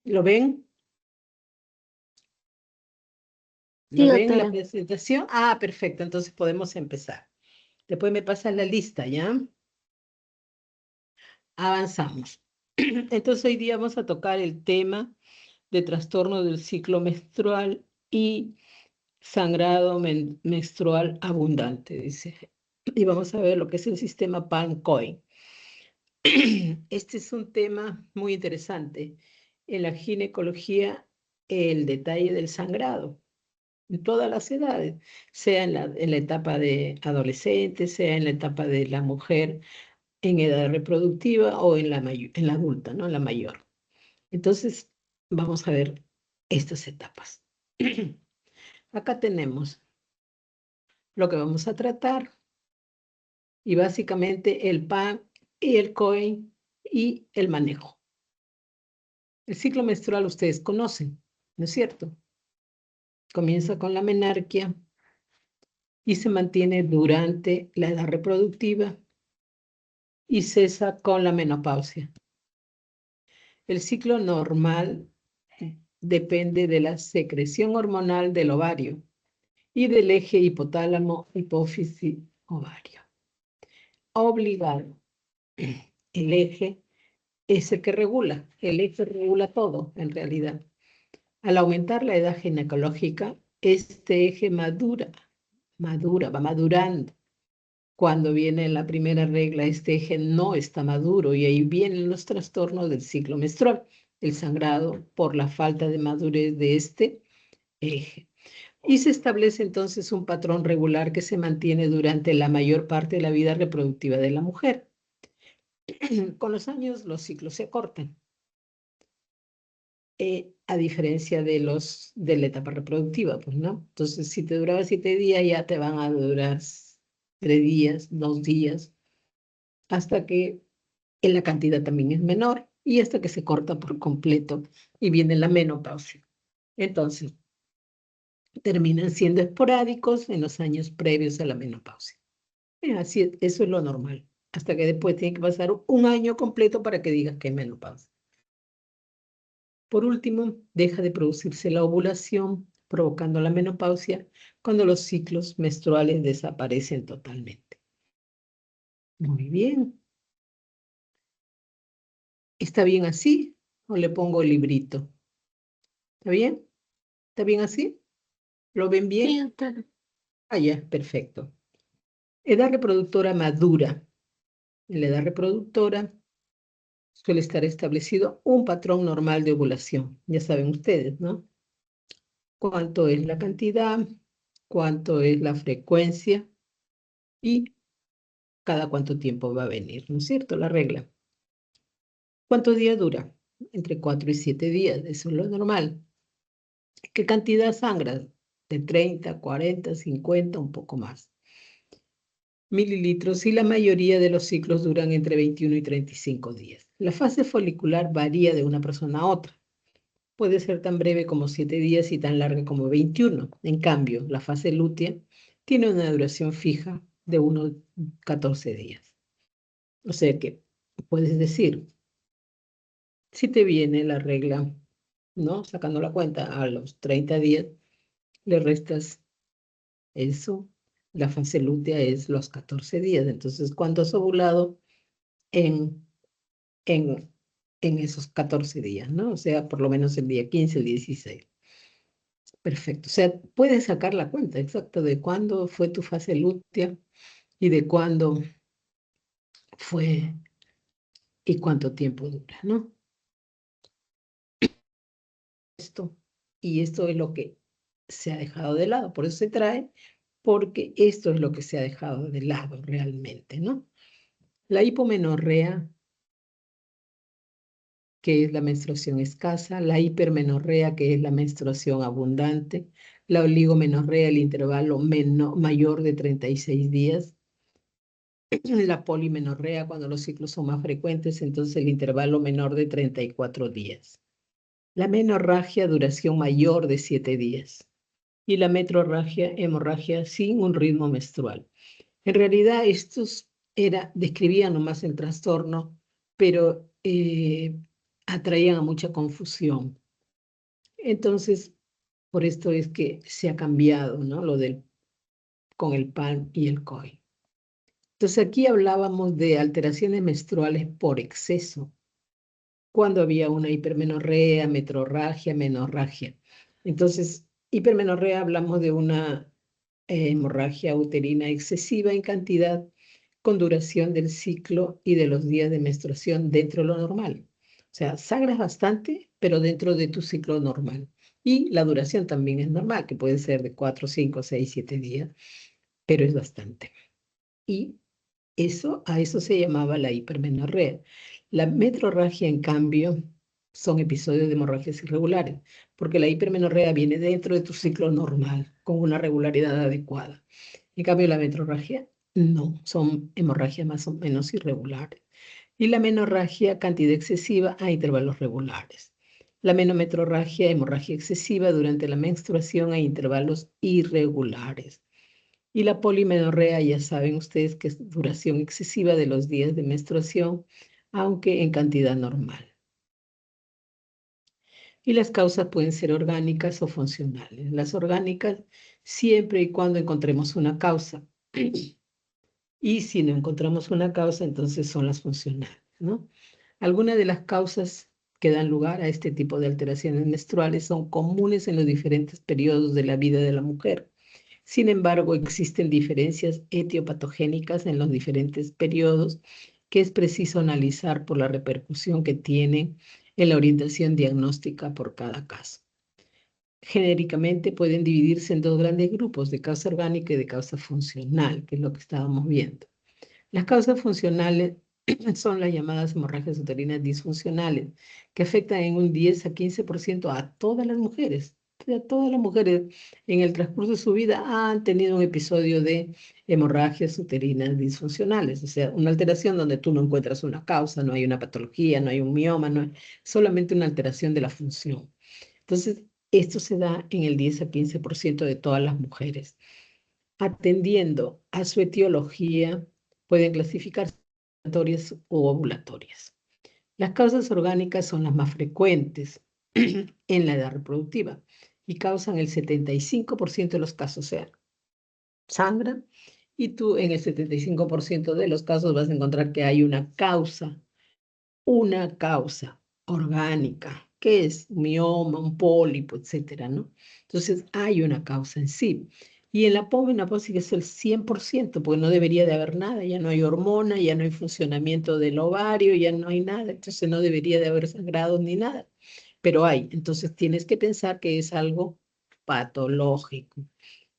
¿Lo ven? Sí, ¿Lo ven la doctora. presentación? Ah, perfecto, entonces podemos empezar. Después me pasan la lista, ¿ya? Avanzamos. Entonces hoy día vamos a tocar el tema de trastorno del ciclo menstrual y sangrado menstrual abundante, dice. Y vamos a ver lo que es el sistema PANCOI. Este es un tema muy interesante. En la ginecología, el detalle del sangrado, en todas las edades, sea en la etapa de adolescente, sea en la etapa de la mujer en edad reproductiva o en la adulta, ¿no? En la mayor. Entonces, vamos a ver estas etapas. Acá tenemos lo que vamos a tratar y básicamente el PAN y el COI y el manejo. El ciclo menstrual ustedes conocen, ¿no es cierto? Comienza con la menarquia y se mantiene durante la edad reproductiva y cesa con la menopausia. El ciclo normal depende de la secreción hormonal del ovario y del eje hipotálamo, hipófisis, ovario. Obligado. El eje es el que regula, el eje regula todo en realidad. Al aumentar la edad ginecológica, este eje madura, va madurando. Cuando viene la primera regla, este eje no está maduro y ahí vienen los trastornos del ciclo menstrual, el sangrado por la falta de madurez de este eje. Y se establece entonces un patrón regular que se mantiene durante la mayor parte de la vida reproductiva de la mujer. Con los años los ciclos se acortan, a diferencia de la etapa reproductiva, pues, ¿no? Entonces, si te duraba 7 días, ya te van a durar 3 días, 2 días, hasta que la cantidad también es menor y hasta que se corta por completo y viene la menopausia. Entonces, terminan siendo esporádicos en los años previos a la menopausia. Así, eso es lo normal, hasta que después tiene que pasar un año completo para que digas que es menopausia. Por último, deja de producirse la ovulación, provocando la menopausia cuando los ciclos menstruales desaparecen totalmente. Muy bien. ¿Está bien así? ¿O le pongo el librito? ¿Está bien? ¿Está bien así? ¿Lo ven Sí, bien? doctora. Ah, ya, perfecto. Edad reproductora madura. En la edad reproductora suele estar establecido un patrón normal de ovulación. Ya saben ustedes, ¿no? Cuánto es la cantidad, cuánto es la frecuencia y cada cuánto tiempo va a venir, ¿no es cierto? La regla. ¿Cuántos días dura? Entre 4 y 7 días, eso es lo normal. ¿Qué cantidad sangras? De 30, 40, 50, un poco más. Mililitros y la mayoría de los ciclos duran entre 21 y 35 días. La fase folicular varía de una persona a otra. Puede ser tan breve como 7 días y tan larga como 21. En cambio, la fase lútea tiene una duración fija de unos 14 días. O sea que puedes decir, si te viene la regla, ¿no? Sacando la cuenta a los 30 días, le restas eso. La fase lútea es los 14 días. Entonces, ¿cuánto has ovulado en, en, en esos 14 días, ¿no? O sea, por lo menos el día 15, el 16. Perfecto. O sea, puedes sacar la cuenta exacta de cuándo fue tu fase lútea y de cuándo fue y cuánto tiempo dura, ¿no? Esto, y esto es lo que se ha dejado de lado. Por eso se trae, porque esto es lo que se ha dejado de lado realmente, ¿no? La hipomenorrea, que es la menstruación escasa, la hipermenorrea, que es la menstruación abundante, la oligomenorrea, el intervalo mayor de 36 días, la polimenorrea, cuando los ciclos son más frecuentes, entonces el intervalo menor de 34 días. La menorragia, duración mayor de 7 días. Y la metrorragia, hemorragia sin un ritmo menstrual. En realidad, estos describían nomás el trastorno, pero atraían a mucha confusión. Entonces, por esto es que se ha cambiado, ¿no? Con el PAN y el COI. Entonces, aquí hablábamos de alteraciones menstruales por exceso, cuando había una hipermenorrea, metrorragia, menorragia. Entonces, hipermenorrea hablamos de una hemorragia uterina excesiva en cantidad con duración del ciclo y de los días de menstruación dentro de lo normal. O sea, sangras bastante, pero dentro de tu ciclo normal. Y la duración también es normal, que puede ser de 4, 5, 6, 7 días, pero es bastante. Y a eso se llamaba la hipermenorrea. La metrorragia, en cambio, son episodios de hemorragias irregulares, porque la hipermenorrea viene dentro de tu ciclo normal, con una regularidad adecuada. En cambio, la metrorragia no, son hemorragias más o menos irregulares. Y la menorragia, cantidad excesiva a intervalos regulares. La menometrorragia, hemorragia excesiva durante la menstruación a intervalos irregulares. Y la polimenorrea, ya saben ustedes que es duración excesiva de los días de menstruación, aunque en cantidad normal. Y las causas pueden ser orgánicas o funcionales. Las orgánicas, siempre y cuando encontremos una causa. Y si no encontramos una causa, entonces son las funcionales, ¿no? Algunas de las causas que dan lugar a este tipo de alteraciones menstruales son comunes en los diferentes periodos de la vida de la mujer. Sin embargo, existen diferencias etiopatogénicas en los diferentes periodos que es preciso analizar por la repercusión que tienen en la orientación diagnóstica por cada caso. Genéricamente pueden dividirse en dos grandes grupos, de causa orgánica y de causa funcional, que es lo que estábamos viendo. Las causas funcionales son las llamadas hemorragias uterinas disfuncionales, que afectan en un 10 a 15% a todas las mujeres. O sea, todas las mujeres en el transcurso de su vida han tenido un episodio de hemorragias uterinas disfuncionales, o sea, una alteración donde tú no encuentras una causa, no hay una patología, no hay un mioma, no hay, solamente una alteración de la función. Entonces, esto se da en el 10 a 15% de todas las mujeres. Atendiendo a su etiología, pueden clasificarse ovulatorias u ovulatorias. Las causas orgánicas son las más frecuentes en la edad reproductiva y causan el 75% de los casos, o sea, sangran, y tú en el 75% de los casos vas a encontrar que hay una causa orgánica, que es un mioma, un pólipo, etcétera, ¿no? Entonces, hay una causa en sí. Y en la posmenopausia es el 100%, porque no debería de haber nada, ya no hay hormona, ya no hay funcionamiento del ovario, ya no hay nada, entonces no debería de haber sangrados ni nada, pero hay. Entonces, tienes que pensar que es algo patológico,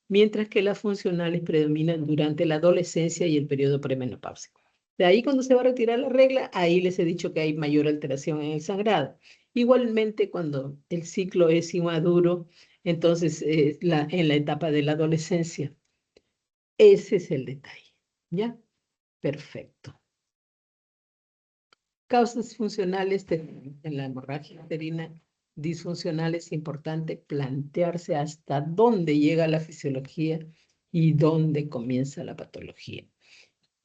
mientras que las funcionales predominan durante la adolescencia y el periodo premenopáusico. De ahí cuando se va a retirar la regla, ahí les he dicho que hay mayor alteración en el sangrado. Igualmente, cuando el ciclo es inmaduro, entonces en la etapa de la adolescencia, ese es el detalle. ¿Ya? Perfecto. Causas funcionales en la hemorragia uterina disfuncional es importante plantearse hasta dónde llega la fisiología y dónde comienza la patología.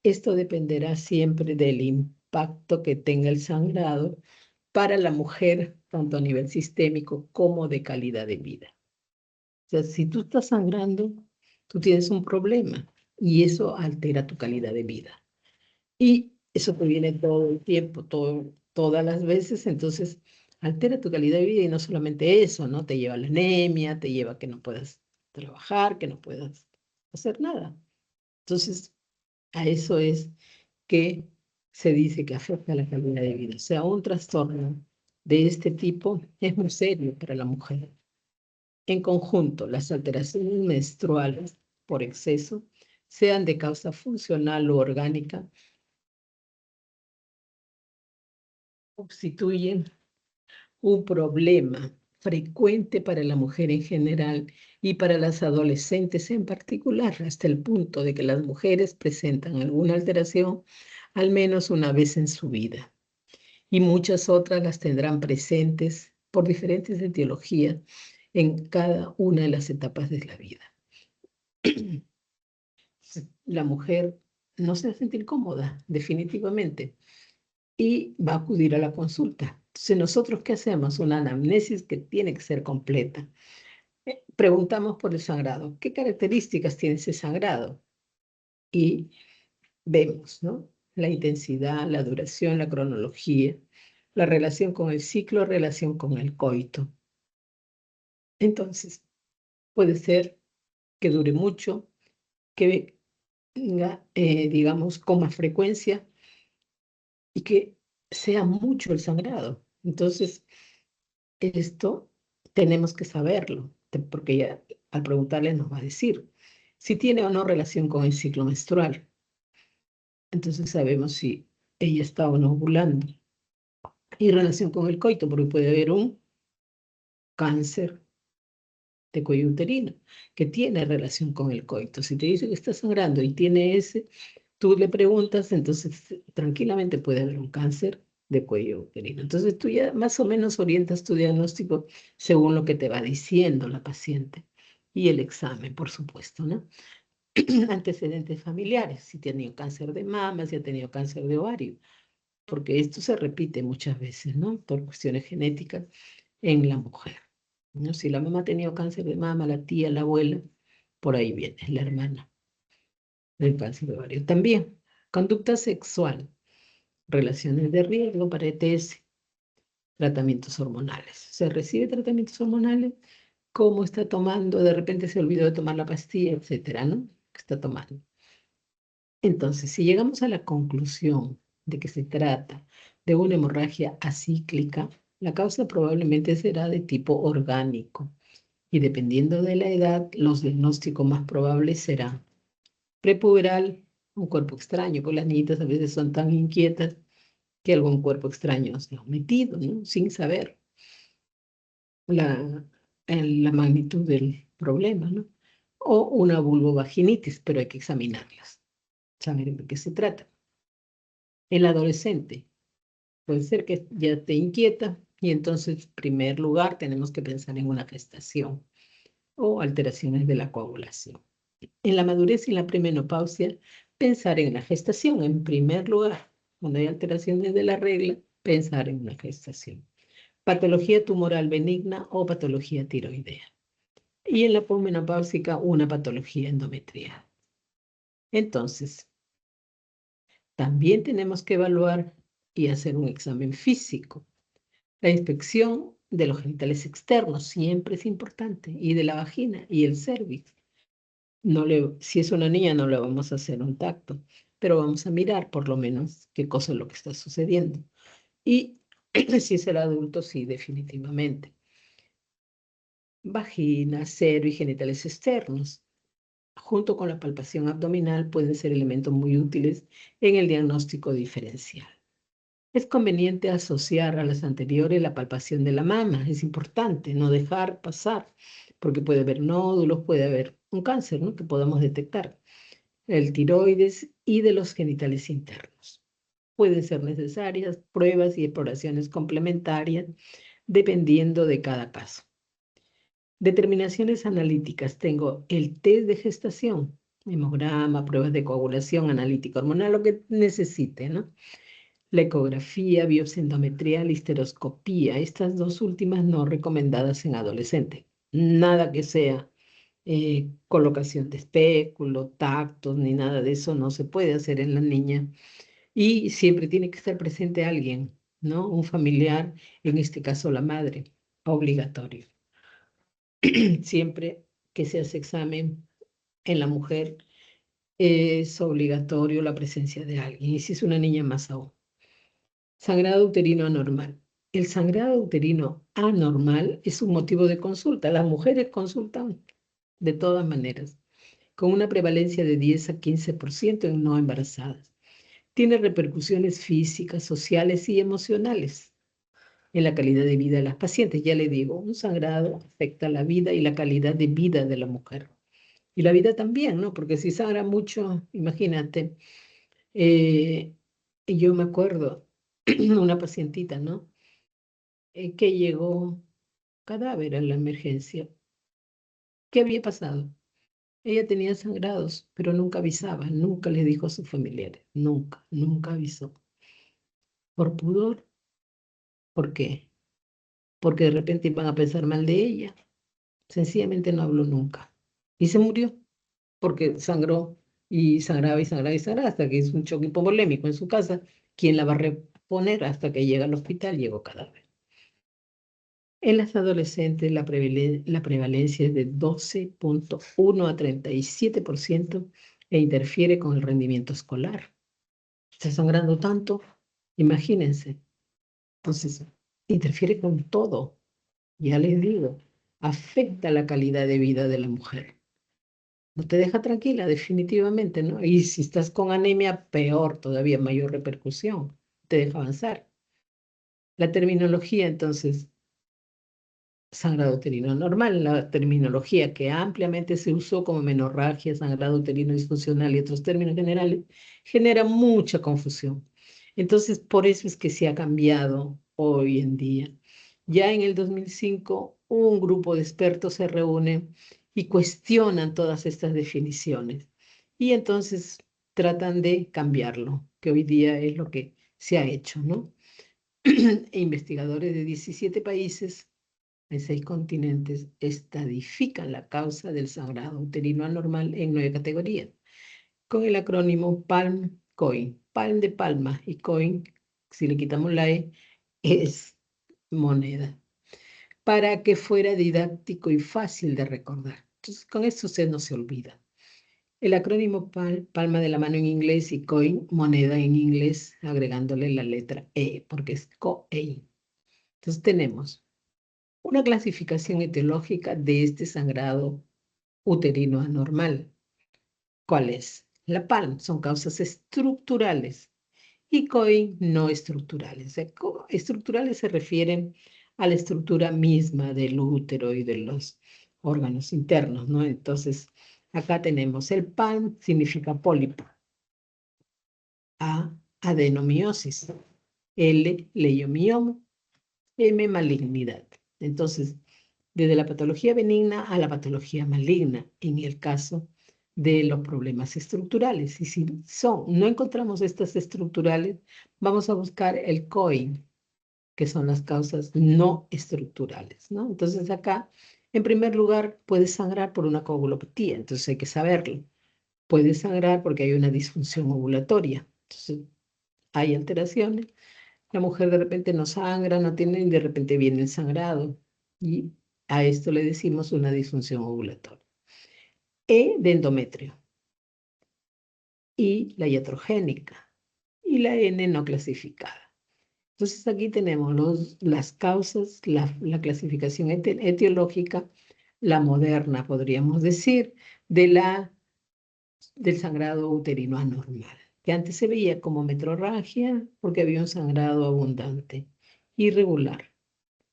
Esto dependerá siempre del impacto que tenga el sangrado para la mujer, tanto a nivel sistémico como de calidad de vida. O sea, si tú estás sangrando, tú tienes un problema y eso altera tu calidad de vida. Y eso te viene todo el tiempo, todas las veces, entonces altera tu calidad de vida y no solamente eso, ¿no? Te lleva a la anemia, te lleva a que no puedas trabajar, que no puedas hacer nada. Entonces, a eso es que se dice que afecta la calidad de vida. O sea, un trastorno de este tipo es muy serio para la mujer. En conjunto, las alteraciones menstruales por exceso, sean de causa funcional o orgánica, constituyen un problema frecuente para la mujer en general y para las adolescentes en particular, hasta el punto de que las mujeres presentan alguna alteración al menos una vez en su vida. Y muchas otras las tendrán presentes por diferentes etiologías en cada una de las etapas de la vida. La mujer no se va a sentir cómoda, definitivamente, y va a acudir a la consulta. Entonces, ¿nosotros qué hacemos? Una anamnesis que tiene que ser completa. Preguntamos por el sangrado. ¿Qué características tiene ese sangrado? Y vemos, ¿no? La intensidad, la duración, la cronología, la relación con el ciclo, relación con el coito. Entonces, puede ser que dure mucho, que venga, digamos, con más frecuencia y que sea mucho el sangrado. Entonces, esto tenemos que saberlo, porque ella al preguntarle nos va a decir si tiene o no relación con el ciclo menstrual. Entonces sabemos si ella está o no ovulando. Y relación con el coito, porque puede haber un cáncer de cuello uterino que tiene relación con el coito. Si te dice que está sangrando y tiene ese, tú le preguntas, entonces tranquilamente puede haber un cáncer de cuello uterino. Entonces tú ya más o menos orientas tu diagnóstico según lo que te va diciendo la paciente. Y el examen, por supuesto, ¿no? Antecedentes familiares, si ha tenido cáncer de mama, si ha tenido cáncer de ovario, porque esto se repite muchas veces, ¿no? Por cuestiones genéticas en la mujer, ¿no? Si la mamá ha tenido cáncer de mama, la tía, la abuela, por ahí viene, la hermana del cáncer de ovario. También, conducta sexual, relaciones de riesgo para ETS, tratamientos hormonales. ¿Se recibe tratamientos hormonales? ¿Cómo está tomando? De repente se olvidó de tomar la pastilla, etcétera, ¿no? ¿Qué está tomando? Entonces, si llegamos a la conclusión de que se trata de una hemorragia acíclica, la causa probablemente será de tipo orgánico y dependiendo de la edad, los diagnósticos más probables serán prepuberal, un cuerpo extraño, porque las niñitas a veces son tan inquietas que algún cuerpo extraño se ha metido, ¿no? Sin saber la, la magnitud del problema, ¿no? O una vulvovaginitis, pero hay que examinarlas, saber de qué se trata. El adolescente puede ser que ya te inquieta y entonces, en primer lugar, tenemos que pensar en una gestación o alteraciones de la coagulación. En la madurez y la premenopausia, pensar en la gestación en primer lugar. Cuando hay alteraciones de la regla, pensar en una gestación. Patología tumoral benigna o patología tiroidea. Y en la posmenopáusica, una patología endometrial. Entonces, también tenemos que evaluar y hacer un examen físico. La inspección de los genitales externos siempre es importante, y de la vagina y el cervix. Si es una niña, no le vamos a hacer un tacto, pero vamos a mirar por lo menos qué cosa es lo que está sucediendo. Y si es el adulto, sí, definitivamente. Vagina, cero y genitales externos, junto con la palpación abdominal, pueden ser elementos muy útiles en el diagnóstico diferencial. Es conveniente asociar a las anteriores la palpación de la mama. Es importante no dejar pasar, porque puede haber nódulos, puede haber un cáncer, ¿no?, que podamos detectar. El tiroides y de los genitales internos. Pueden ser necesarias pruebas y exploraciones complementarias dependiendo de cada caso. Determinaciones analíticas. Tengo el test de gestación, hemograma, pruebas de coagulación, analítica hormonal, lo que necesite, ¿no? La ecografía, biopsia endometrial, histeroscopía, estas dos últimas no recomendadas en adolescentes. Nada que sea colocación de espéculo, tactos, ni nada de eso no se puede hacer en la niña. Y siempre tiene que estar presente alguien, ¿no? Un familiar, en este caso la madre, obligatorio. Siempre que se hace examen en la mujer es obligatorio la presencia de alguien. Y si es una niña, más aún. Sangrado uterino anormal. El sangrado uterino anormal es un motivo de consulta. Las mujeres consultan de todas maneras, con una prevalencia de 10 a 15% en no embarazadas. Tiene repercusiones físicas, sociales y emocionales en la calidad de vida de las pacientes. Ya le digo, un sangrado afecta la vida y la calidad de vida de la mujer. Y la vida también, ¿no? Porque si sangra mucho, imagínate, yo me acuerdo, una pacientita, ¿no? Que llegó cadáver en la emergencia. ¿Qué había pasado? Ella tenía sangrados, pero nunca avisaba, nunca le dijo a sus familiares, nunca, nunca avisó. Por pudor, ¿Por qué? Porque de repente iban a pensar mal de ella. Sencillamente no habló nunca. Y se murió porque sangró y sangraba y sangraba y sangraba hasta que hizo un choque hipovolémico en su casa. ¿Quién la va a reponer hasta que llega al hospital? Llegó cadáver. En las adolescentes la prevalencia es de 12,1 a 37% e interfiere con el rendimiento escolar. Está sangrando tanto, imagínense. Entonces, interfiere con todo. Ya les digo, afecta la calidad de vida de la mujer. No te deja tranquila, definitivamente, ¿no? Y si estás con anemia, peor, todavía mayor repercusión. Te deja avanzar. La terminología, entonces, sangrado uterino normal, la terminología que ampliamente se usó como menorragia, sangrado uterino disfuncional y otros términos generales, genera mucha confusión. Entonces, por eso es que se ha cambiado hoy en día. Ya en el 2005, un grupo de expertos se reúne y cuestionan todas estas definiciones. Y entonces tratan de cambiarlo, que hoy día es lo que se ha hecho, ¿no? Investigadores de 17 países en 6 continentes estadifican la causa del sangrado uterino anormal en 9 categorías, con el acrónimo PALM-COIN. PALM de palma y COIN, si le quitamos la E, es moneda, para que fuera didáctico y fácil de recordar. Entonces, con esto usted no se olvida. El acrónimo palma de la mano en inglés y coin, moneda en inglés, agregándole la letra E, porque es COEIN. Entonces tenemos una clasificación etiológica de este sangrado uterino anormal. ¿Cuál es? La PALM son causas estructurales y COIN no estructurales. Estructurales se refieren a la estructura misma del útero y de los órganos internos, ¿no? Entonces, acá tenemos el PALM, significa pólipo. A, adenomiosis. L, leiomioma. M, malignidad. Entonces, desde la patología benigna a la patología maligna, en el caso de los problemas estructurales. Y si no encontramos estas estructurales, vamos a buscar el COIN, que son las causas no estructurales, ¿no? Entonces acá, en primer lugar, puede sangrar por una coagulopatía, entonces hay que saberlo. Puede sangrar porque hay una disfunción ovulatoria. Entonces, hay alteraciones. La mujer de repente no sangra, no tiene, y de repente viene el sangrado. Y a esto le decimos una disfunción ovulatoria. E de endometrio. Y la iatrogénica. Y la N no clasificada. Entonces aquí tenemos las causas, la clasificación etiológica, la moderna, podríamos decir, del sangrado uterino anormal, que antes se veía como metrorragia porque había un sangrado abundante, irregular.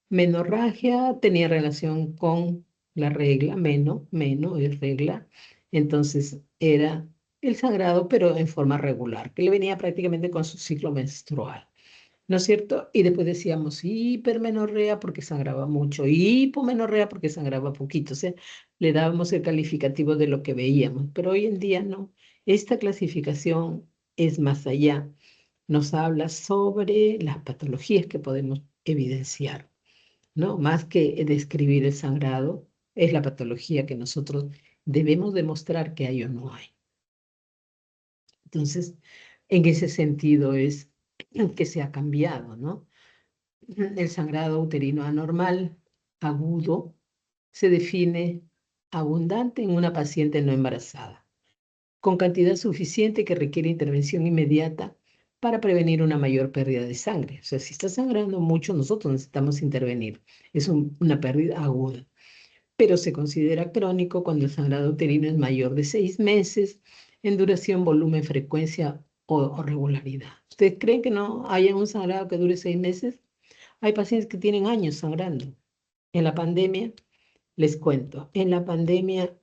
Menorragia tenía relación con la regla, meno es regla, entonces era el sangrado, pero en forma regular, que le venía prácticamente con su ciclo menstrual, ¿no es cierto? Y después decíamos hipermenorrea porque sangraba mucho, hipomenorrea porque sangraba poquito, o sea, le dábamos el calificativo de lo que veíamos, pero hoy en día no. Esta clasificación es más allá, nos habla sobre las patologías que podemos evidenciar, ¿no? Más que describir el sangrado, es la patología que nosotros debemos demostrar que hay o no hay. Entonces, en ese sentido es que se ha cambiado, ¿no? El sangrado uterino anormal agudo se define abundante en una paciente no embarazada, con cantidad suficiente que requiere intervención inmediata para prevenir una mayor pérdida de sangre. O sea, si está sangrando mucho, nosotros necesitamos intervenir. Es una pérdida aguda, pero se considera crónico cuando el sangrado uterino es mayor de 6 meses en duración, volumen, frecuencia o regularidad. ¿Ustedes creen que no haya un sangrado que dure 6 meses? Hay pacientes que tienen años sangrando. En la pandemia, les cuento, en la pandemia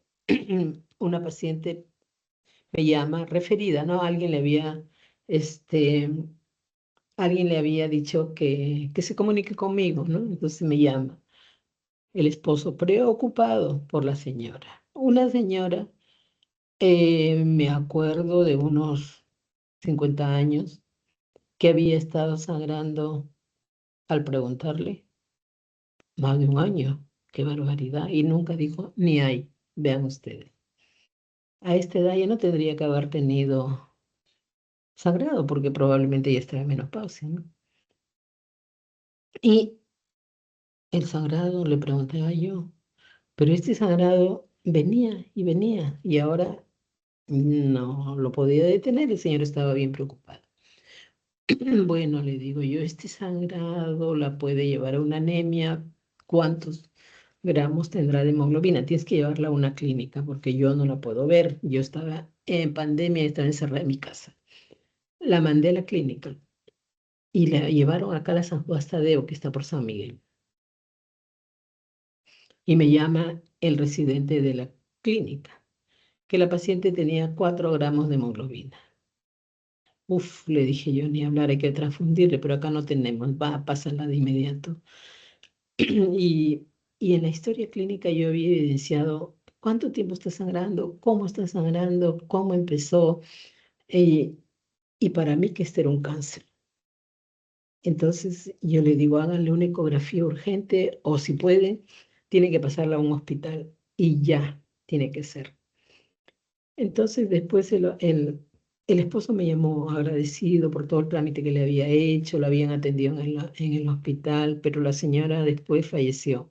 una paciente me llama referida, ¿no? Este, alguien le había dicho que se comunique conmigo, ¿no? Entonces me llama. El esposo preocupado por la señora. Una señora, me acuerdo de unos 50 años, que había estado sangrando al preguntarle, más de un año, qué barbaridad, y nunca dijo, ni hay, vean ustedes. A esta edad ya no tendría que haber tenido sangrado, porque probablemente ya estaba en menopausia, ¿no? Y el sangrado, le preguntaba yo, pero este sangrado venía, y ahora no lo podía detener, el señor estaba bien preocupado. Bueno, le digo yo, este sangrado la puede llevar a una anemia. ¿Cuántos gramos tendrá de hemoglobina? Tienes que llevarla a una clínica porque yo no la puedo ver. Yo estaba en pandemia y estaba encerrada en mi casa. La mandé a la clínica y la llevaron acá a la San Juan Tadeo, que está por San Miguel. Y me llama el residente de la clínica, que la paciente tenía 4 gramos de hemoglobina. Uf, le dije yo, ni hablar, hay que transfundirle, pero acá no tenemos, va a pasarla de inmediato. Y, y en la historia clínica yo había evidenciado cuánto tiempo está sangrando, cómo empezó, eh, y para mí que este era un cáncer. Entonces yo le digo, háganle una ecografía urgente o si pueden, tienen que pasarla a un hospital y ya tiene que ser. Entonces después el esposo me llamó agradecido por todo el trámite que le había hecho, lo habían atendido en el hospital, pero la señora después falleció.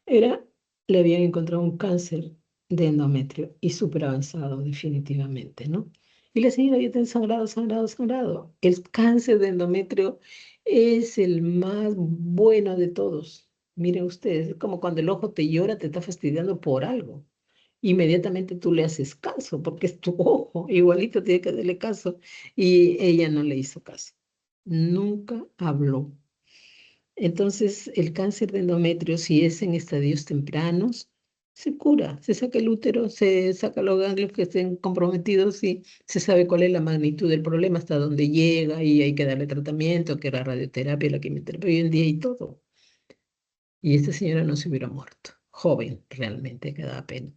Era, le habían encontrado un cáncer de endometrio y súper avanzado, definitivamente, ¿no? Y la señora había tenido sangrado. El cáncer de endometrio es el más bueno de todos. Miren ustedes, es como cuando el ojo te llora, te está fastidiando por algo. Inmediatamente tú le haces caso, porque es tu ojo, igualito tiene que darle caso. Y ella no le hizo caso. Nunca habló. Entonces, el cáncer de endometrio, si es en estadios tempranos, se cura, se saca el útero, se saca los ganglios que estén comprometidos y se sabe cuál es la magnitud del problema, hasta dónde llega y hay que darle tratamiento, que la radioterapia, la quimioterapia, hoy en día y todo. Y esta señora no se hubiera muerto, joven realmente, que da pena,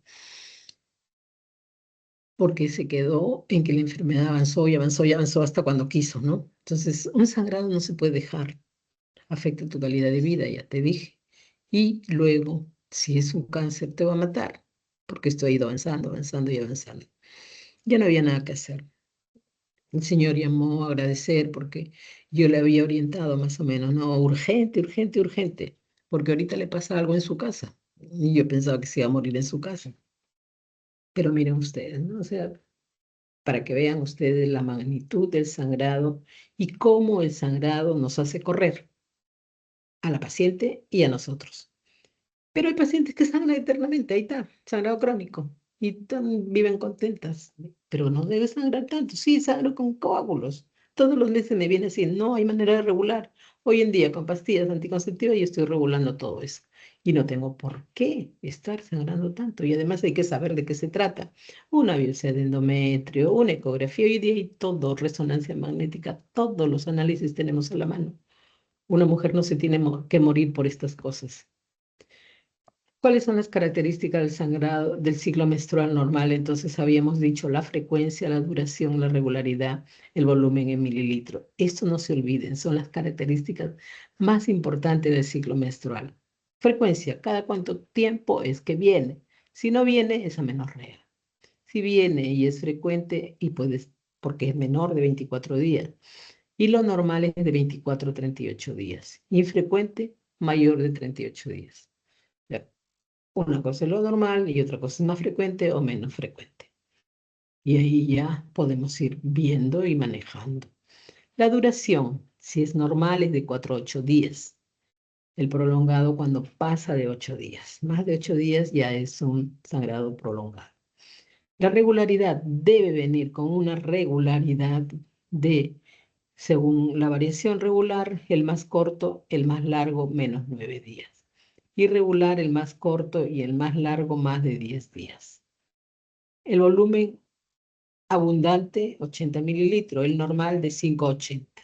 porque se quedó en que la enfermedad avanzó y avanzó y avanzó hasta cuando quiso, ¿no? Entonces, un sangrado no se puede dejar, afecta tu calidad de vida, ya te dije. Y luego, si es un cáncer, te va a matar, porque esto ha ido avanzando, avanzando y avanzando. Ya no había nada que hacer. El señor llamó a agradecer porque yo le había orientado más o menos, no, urgente, urgente, urgente, porque ahorita le pasa algo en su casa. Y yo pensaba que se iba a morir en su casa. Pero miren ustedes, ¿no? O sea, para que vean ustedes la magnitud del sangrado y cómo el sangrado nos hace correr a la paciente y a nosotros. Pero hay pacientes que sangran eternamente, ahí está, sangrado crónico, y viven contentas, pero no debe sangrar tanto. Sí, sangro con coágulos. Todos los meses me viene así, no hay manera de regular. Hoy en día, con pastillas anticonceptivas, yo estoy regulando todo eso. Y no tengo por qué estar sangrando tanto. Y además hay que saber de qué se trata. Una biopsia de endometrio, una ecografía, hoy día hay todo, resonancia magnética, todos los análisis tenemos a la mano. Una mujer no se tiene que morir por estas cosas. ¿Cuáles son las características del sangrado del ciclo menstrual normal? Entonces habíamos dicho la frecuencia, la duración, la regularidad, el volumen en mililitros. Esto no se olviden, son las características más importantes del ciclo menstrual. Frecuencia, cada cuánto tiempo es que viene. Si no viene, es amenorrea. Si viene y es frecuente, y puedes, porque es menor de 24 días. Y lo normal es de 24 a 38 días. Infrecuente, mayor de 38 días. ¿Ya? Una cosa es lo normal y otra cosa es más frecuente o menos frecuente. Y ahí ya podemos ir viendo y manejando. La duración, si es normal, es de 4 a 8 días. El prolongado cuando pasa de 8 días. Más de 8 días ya es un sangrado prolongado. La regularidad debe venir con una regularidad de, según la variación regular, el más corto, el más largo, menos 9 días. Irregular, el más corto y el más largo, más de 10 días. El volumen abundante, 80 mililitros, el normal de 5 a 80.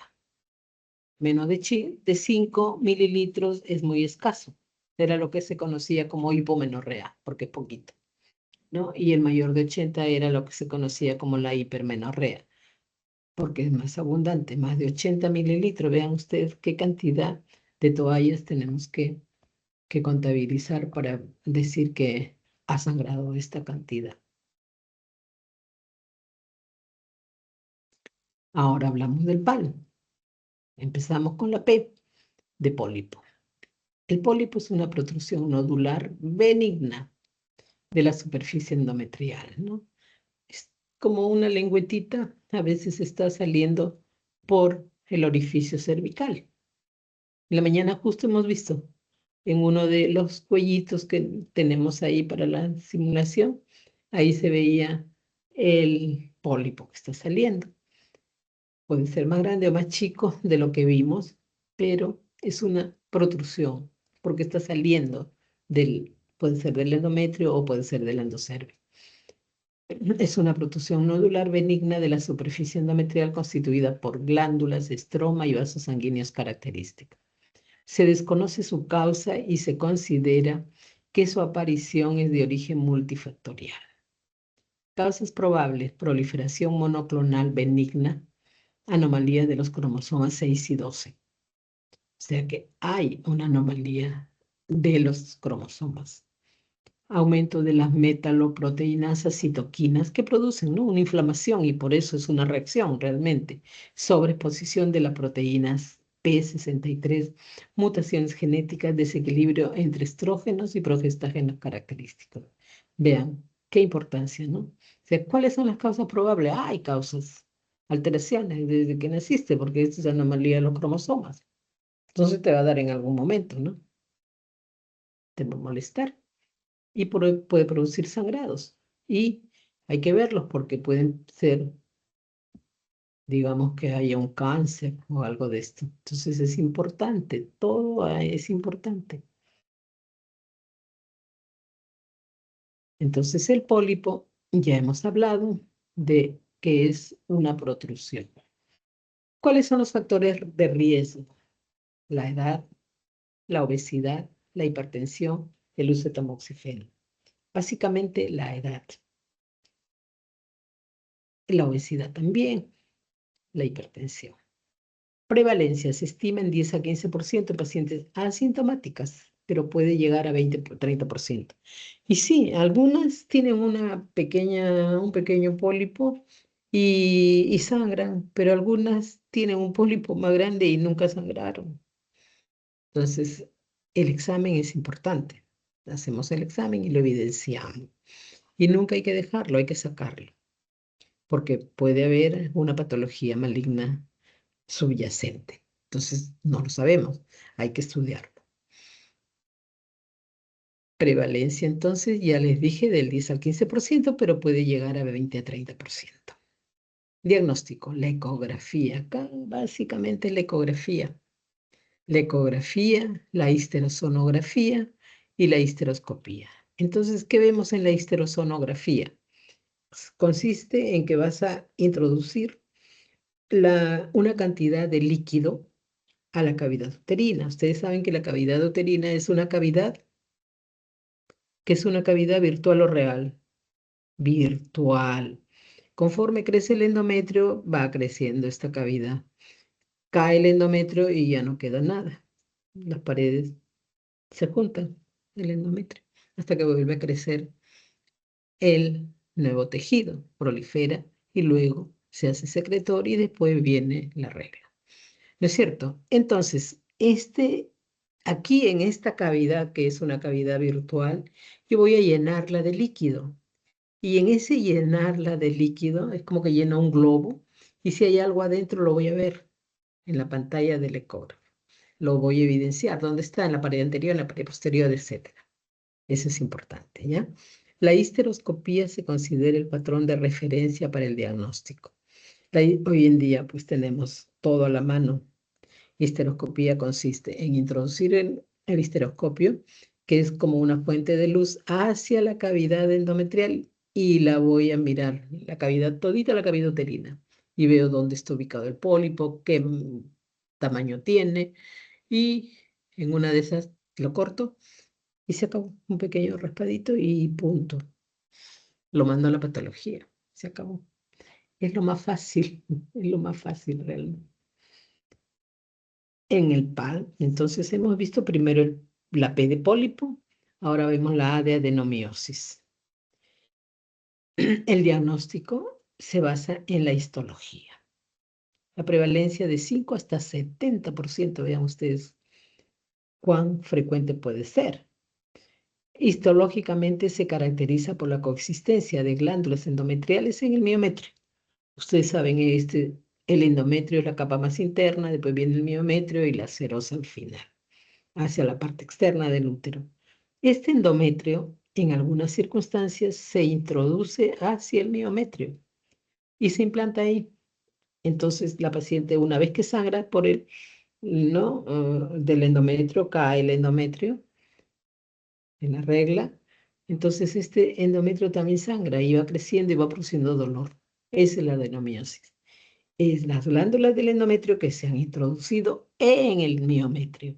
Menos de 5 mililitros es muy escaso. Era lo que se conocía como hipomenorrea, porque es poquito, ¿no? Y el mayor de 80 era lo que se conocía como la hipermenorrea, porque es más abundante, más de 80 mililitros. Vean ustedes qué cantidad de toallas tenemos que contabilizar para decir que ha sangrado esta cantidad. Ahora hablamos del palo. Empezamos con la P de pólipo. El pólipo es una protrusión nodular benigna de la superficie endometrial, ¿no? Es como una lengüetita, a veces está saliendo por el orificio cervical. En la mañana justo hemos visto en uno de los cuellitos que tenemos ahí para la simulación, ahí se veía el pólipo que está saliendo. Puede ser más grande o más chico de lo que vimos, pero es una protrusión porque está saliendo puede ser del endometrio o puede ser del endocervix. Es una protrusión nodular benigna de la superficie endometrial constituida por glándulas, estroma y vasos sanguíneos característicos. Se desconoce su causa y se considera que su aparición es de origen multifactorial. Causas probables: proliferación monoclonal benigna, anomalía de los cromosomas 6 y 12. O sea que hay una anomalía de los cromosomas. Aumento de las metaloproteinasas citoquinas que producen, ¿no?, una inflamación y por eso es una reacción realmente. Sobreexposición de las proteínas P63, mutaciones genéticas, desequilibrio entre estrógenos y progestágenos característicos. Vean, qué importancia, ¿no? O sea, ¿cuáles son las causas probables? Hay causas, alteraciones desde que naciste, porque esta es anomalía de los cromosomas. Entonces te va a dar en algún momento, ¿no? Te va a molestar y puede producir sangrados. Y hay que verlos porque pueden ser, digamos que haya un cáncer o algo de esto. Entonces es importante, todo es importante. Entonces el pólipo, ya hemos hablado de que es una protrusión. ¿Cuáles son los factores de riesgo? La edad, la obesidad, la hipertensión, el uso de tamoxifeno. Básicamente la edad. La obesidad también, la hipertensión. Prevalencia: se estima en 10 a 15% de pacientes asintomáticas, pero puede llegar a 20 o 30%. Y sí, algunas tienen un pequeño pólipo y sangran, pero algunas tienen un pólipo más grande y nunca sangraron. Entonces, el examen es importante. Hacemos el examen y lo evidenciamos. Y nunca hay que dejarlo, hay que sacarlo, porque puede haber una patología maligna subyacente. Entonces, no lo sabemos, hay que estudiarlo. Prevalencia, entonces, ya les dije, del 10 al 15%, pero puede llegar a 20 a 30%. Diagnóstico: la ecografía. Acá, básicamente, la ecografía. La ecografía, la histerosonografía y la histeroscopía. Entonces, ¿qué vemos en la histerosonografía? Consiste en que vas a introducir una cantidad de líquido a la cavidad uterina. Ustedes saben que la cavidad uterina es una cavidad virtual o real. Virtual. Conforme crece el endometrio, va creciendo esta cavidad. Cae el endometrio y ya no queda nada. Las paredes se juntan, el endometrio, hasta que vuelve a crecer el nuevo tejido, prolifera y luego se hace secretorio y después viene la regla. ¿No es cierto? Entonces, aquí en esta cavidad, que es una cavidad virtual, yo voy a llenarla de líquido. Y en ese llenarla de líquido, es como que llena un globo, y si hay algo adentro lo voy a ver en la pantalla del ecógrafo. Lo voy a evidenciar. ¿Dónde está? En la pared anterior, en la pared posterior, etc. Eso es importante, ¿ya? La histeroscopía se considera el patrón de referencia para el diagnóstico. Hoy en día, pues tenemos todo a la mano. Histeroscopía consiste en introducir el histeroscopio, que es como una fuente de luz, hacia la cavidad endometrial y la voy a mirar, la cavidad, todita la cavidad uterina, y veo dónde está ubicado el pólipo, qué tamaño tiene, y en una de esas lo corto y se acabó. Un pequeño raspadito y punto. Lo mando a la patología. Se acabó. Es lo más fácil, es lo más fácil realmente. en el PAL. Entonces hemos visto primero la P de pólipo, ahora vemos la A de adenomiosis. El diagnóstico se basa en la histología. La prevalencia de 5 hasta 70%, vean ustedes cuán frecuente puede ser. Histológicamente se caracteriza por la coexistencia de glándulas endometriales en el miometrio. Ustedes saben, el endometrio es la capa más interna, después viene el miometrio y la serosa al final, hacia la parte externa del útero. Este endometrio, en algunas circunstancias, se introduce hacia el miometrio y se implanta ahí. Entonces, la paciente, una vez que sangra por el, ¿no? Del endometrio, cae el endometrio en la regla. Entonces, este endometrio también sangra y va creciendo y va produciendo dolor. Esa es la adenomiosis. Es las glándulas del endometrio que se han introducido en el miometrio.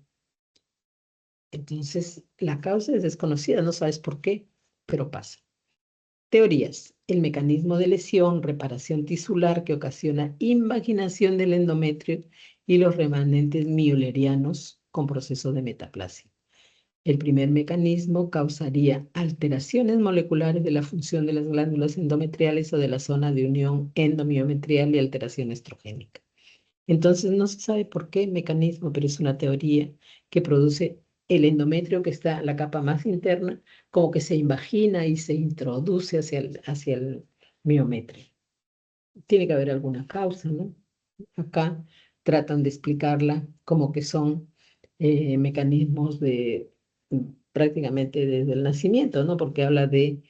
Entonces, la causa es desconocida, no sabes por qué, pero pasa. Teorías. El mecanismo de lesión, reparación tisular que ocasiona invaginación del endometrio y los remanentes müllerianos con proceso de metaplasia. El primer mecanismo causaría alteraciones moleculares de la función de las glándulas endometriales o de la zona de unión endomiometrial y alteración estrogénica. Entonces no se sabe por qué el mecanismo, pero es una teoría que produce el endometrio, que está la capa más interna, como que se invagina y se introduce hacia el miometrio. Tiene que haber alguna causa, ¿no? Acá tratan de explicarla como que son mecanismos de prácticamente desde el nacimiento, ¿no? Porque habla de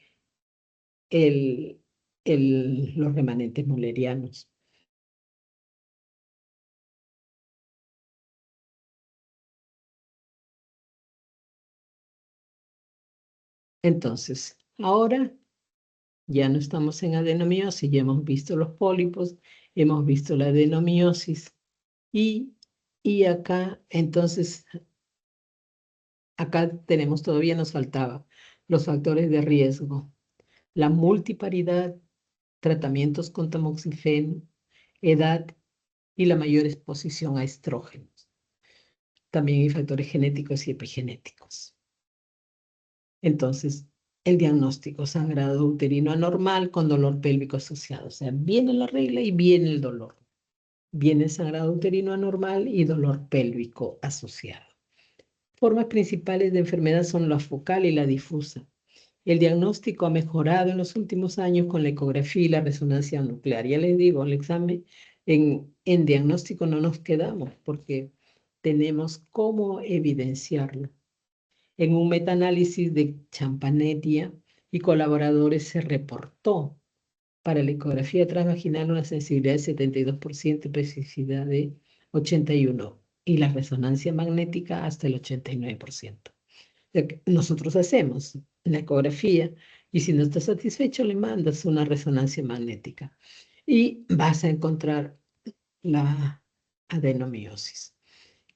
el, los remanentes mullerianos. Entonces, ahora ya no estamos en adenomiosis, ya hemos visto los pólipos, hemos visto la adenomiosis y, y acá, entonces, acá tenemos, todavía nos faltaba los factores de riesgo, la multiparidad, tratamientos con tamoxifeno, edad y la mayor exposición a estrógenos. También hay factores genéticos y epigenéticos. Entonces, el diagnóstico: sangrado uterino anormal con dolor pélvico asociado. O sea, viene la regla y viene el dolor. Viene el sangrado uterino anormal y dolor pélvico asociado. Formas principales de enfermedad son la focal y la difusa. El diagnóstico ha mejorado en los últimos años con la ecografía y la resonancia nuclear. Ya les digo, el examen en diagnóstico no nos quedamos porque tenemos cómo evidenciarlo. En un metaanálisis de Champanetia y colaboradores se reportó para la ecografía transvaginal una sensibilidad de 72% y especificidad de 81% y la resonancia magnética hasta el 89%. Lo que nosotros hacemos la ecografía y si no estás satisfecho le mandas una resonancia magnética y vas a encontrar la adenomiosis.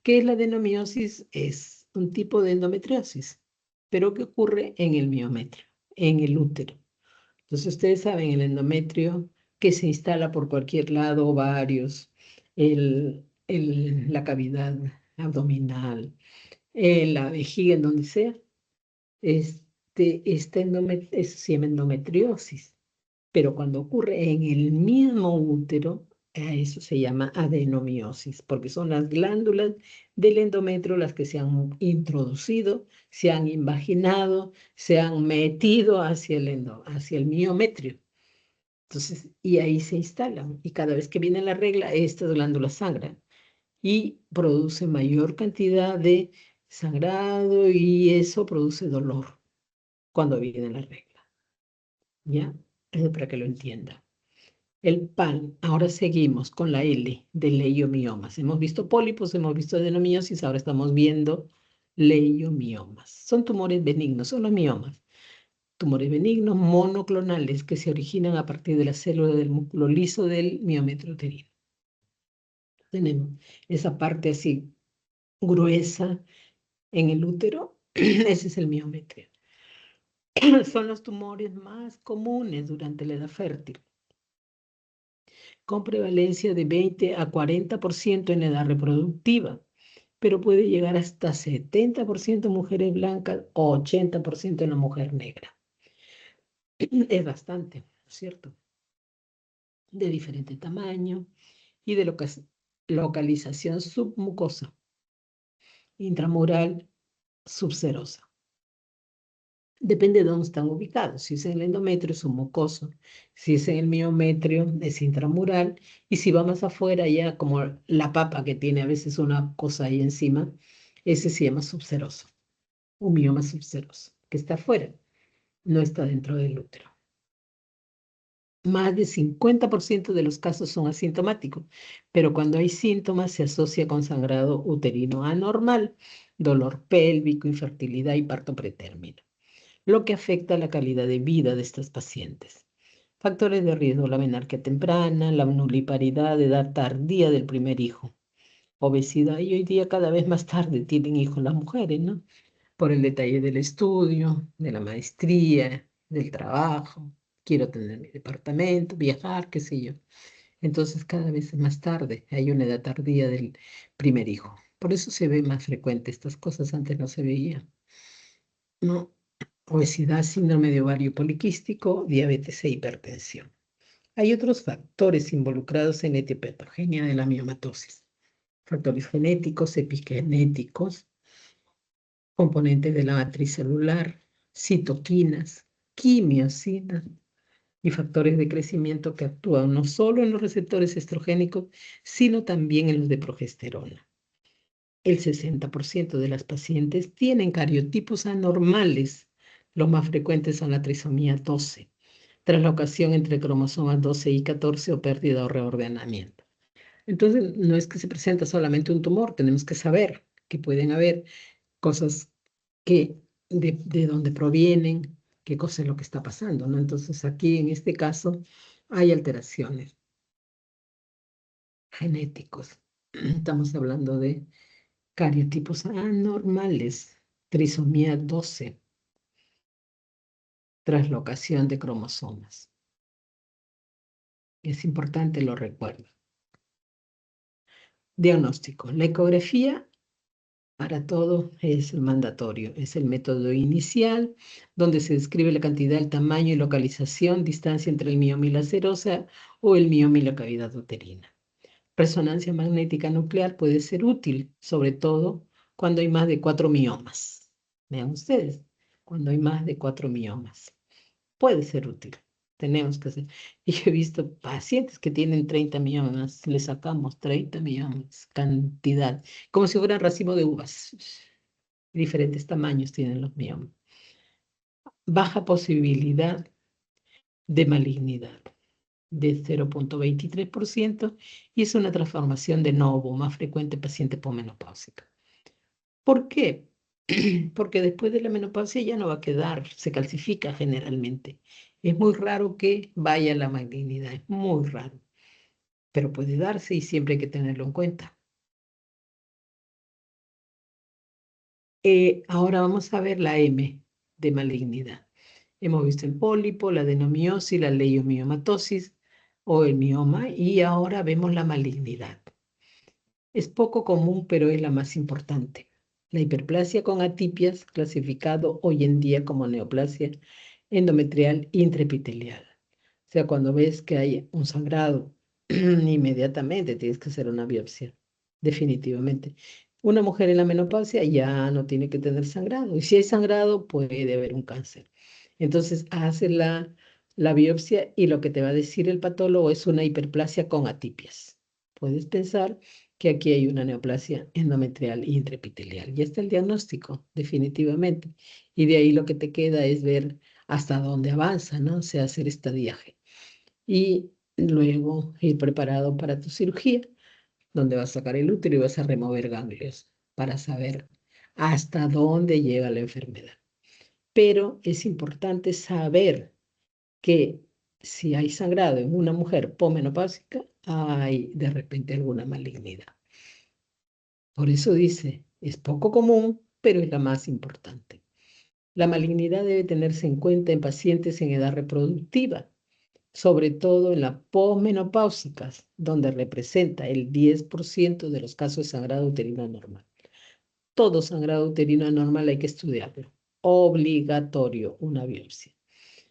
¿Qué es la adenomiosis? Es un tipo de endometriosis, pero que ocurre en el miometrio, en el útero. Entonces, ustedes saben, el endometrio que se instala por cualquier lado, ovarios, la cavidad abdominal, la vejiga, en donde sea, se llama endometriosis. Pero cuando ocurre en el mismo útero, a eso se llama adenomiosis, porque son las glándulas del endometrio las que se han introducido, se han invaginado, se han metido hacia el miometrio. Entonces, y ahí se instalan. Y cada vez que viene la regla, estas glándulas sangran y produce mayor cantidad de sangrado y eso produce dolor cuando viene la regla. ¿Ya? Eso para que lo entienda. El PAN, ahora seguimos con la L de leiomiomas. Hemos visto pólipos, hemos visto adenomiosis, ahora estamos viendo leiomiomas. Son tumores benignos, son los miomas. Tumores benignos monoclonales que se originan a partir de la célula del músculo liso del miometrio uterino. Tenemos esa parte así gruesa en el útero, ese es el miometrio. Son los tumores más comunes durante la edad fértil, con prevalencia de 20 a 40% en la edad reproductiva. pero puede llegar hasta 70% en mujeres blancas o 80% en la mujer negra. Es bastante, ¿no es cierto? De diferente tamaño y de localización submucosa, intramural, subserosa. Depende de dónde están ubicados. Si es en el endometrio, es submucoso. Si es en el miometrio, es intramural. Y si va más afuera, ya como la papa que tiene a veces una cosa ahí encima, ese se llama subseroso, un mioma subseroso, que está afuera, no está dentro del útero. Más del 50% de los casos son asintomáticos, pero cuando hay síntomas se asocia con sangrado uterino anormal, dolor pélvico, infertilidad y parto pretérmino, lo que afecta la calidad de vida de estas pacientes. Factores de riesgo: la menarquia temprana, la nuliparidad, edad tardía del primer hijo, obesidad, y hoy día cada vez más tarde tienen hijos las mujeres, ¿no? Por el detalle del estudio, de la maestría, del trabajo, quiero tener mi departamento, viajar, qué sé yo. Entonces cada vez más tarde hay una edad tardía del primer hijo. Por eso se ve más frecuente estas cosas, antes no se veía, ¿no? Obesidad, síndrome de ovario poliquístico, diabetes e hipertensión. Hay otros factores involucrados en la etiopatogenia de la miomatosis. Factores genéticos, epigenéticos, componentes de la matriz celular, citoquinas, quimiosinas y factores de crecimiento que actúan no solo en los receptores estrogénicos, sino también en los de progesterona. El 60% de las pacientes tienen cariotipos anormales. Los más frecuentes son la trisomía 12, traslocación entre cromosomas 12 y 14 o pérdida o reordenamiento. Entonces, no es que se presenta solamente un tumor, tenemos que saber que pueden haber cosas que de dónde provienen, qué cosa es lo que está pasando, ¿no? Entonces, aquí en este caso hay alteraciones genéticos. Estamos hablando de cariotipos anormales, trisomía 12, traslocación de cromosomas. Es importante, lo recuerdo. Diagnóstico. La ecografía para todo es mandatorio. Es el método inicial donde se describe la cantidad, el tamaño y localización, distancia entre el mioma y la serosa o el mioma y la cavidad uterina. Resonancia magnética nuclear puede ser útil, sobre todo cuando hay más de 4 miomas. Vean ustedes, cuando hay más de 4 miomas. Puede ser útil. Tenemos que hacer. Y yo he visto pacientes que tienen 30 miomas, le sacamos 30 miomas, cantidad, como si fuera racimo de uvas. Diferentes tamaños tienen los miomas. Baja posibilidad de malignidad, de 0,23%, y es una transformación de novo, más frecuente en paciente posmenopáusica. ¿Por qué? Porque después de la menopausia ya no va a quedar, se calcifica generalmente. Es muy raro que vaya a la malignidad, es muy raro, pero puede darse y siempre hay que tenerlo en cuenta. Ahora vamos a ver la M de malignidad. Hemos visto el pólipo, la adenomiosis, la leiomiomatosis o el mioma, y ahora vemos la malignidad. Es poco común, pero es la más importante. La hiperplasia con atipias, clasificado hoy en día como neoplasia endometrial intraepitelial. O sea, cuando ves que hay un sangrado, inmediatamente tienes que hacer una biopsia, definitivamente. Una mujer en la menopausia ya no tiene que tener sangrado, y si hay sangrado puede haber un cáncer. Entonces, hace la biopsia y lo que te va a decir el patólogo es una hiperplasia con atipias. Puedes pensar que aquí hay una neoplasia endometrial intraepitelial. Ya está el diagnóstico, definitivamente. Y de ahí lo que te queda es ver hasta dónde avanza, ¿no? O sea, hacer estadiaje. Y luego ir preparado para tu cirugía, donde vas a sacar el útero y vas a remover ganglios para saber hasta dónde llega la enfermedad. Pero es importante saber que si hay sangrado en una mujer posmenopáusica, hay de repente alguna malignidad. Por eso dice, es poco común, pero es la más importante. La malignidad debe tenerse en cuenta en pacientes en edad reproductiva, sobre todo en las posmenopáusicas, donde representa el 10% de los casos de sangrado uterino normal. todo sangrado uterino anormal hay que estudiarlo. Obligatorio, una biopsia.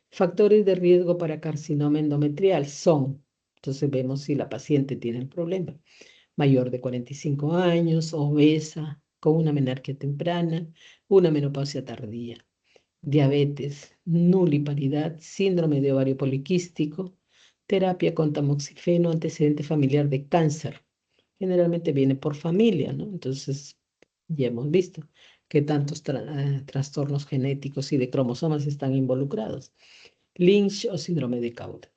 Factores de riesgo para carcinoma endometrial son, entonces vemos si la paciente tiene el problema, mayor de 45 años, obesa, con una menarquia temprana, una menopausia tardía, diabetes, nuliparidad, síndrome de ovario poliquístico, terapia con tamoxifeno, antecedente familiar de cáncer. Generalmente viene por familia, ¿no? Entonces, ya hemos visto que tantos trastornos genéticos y de cromosomas están involucrados. Lynch o síndrome de Cauda.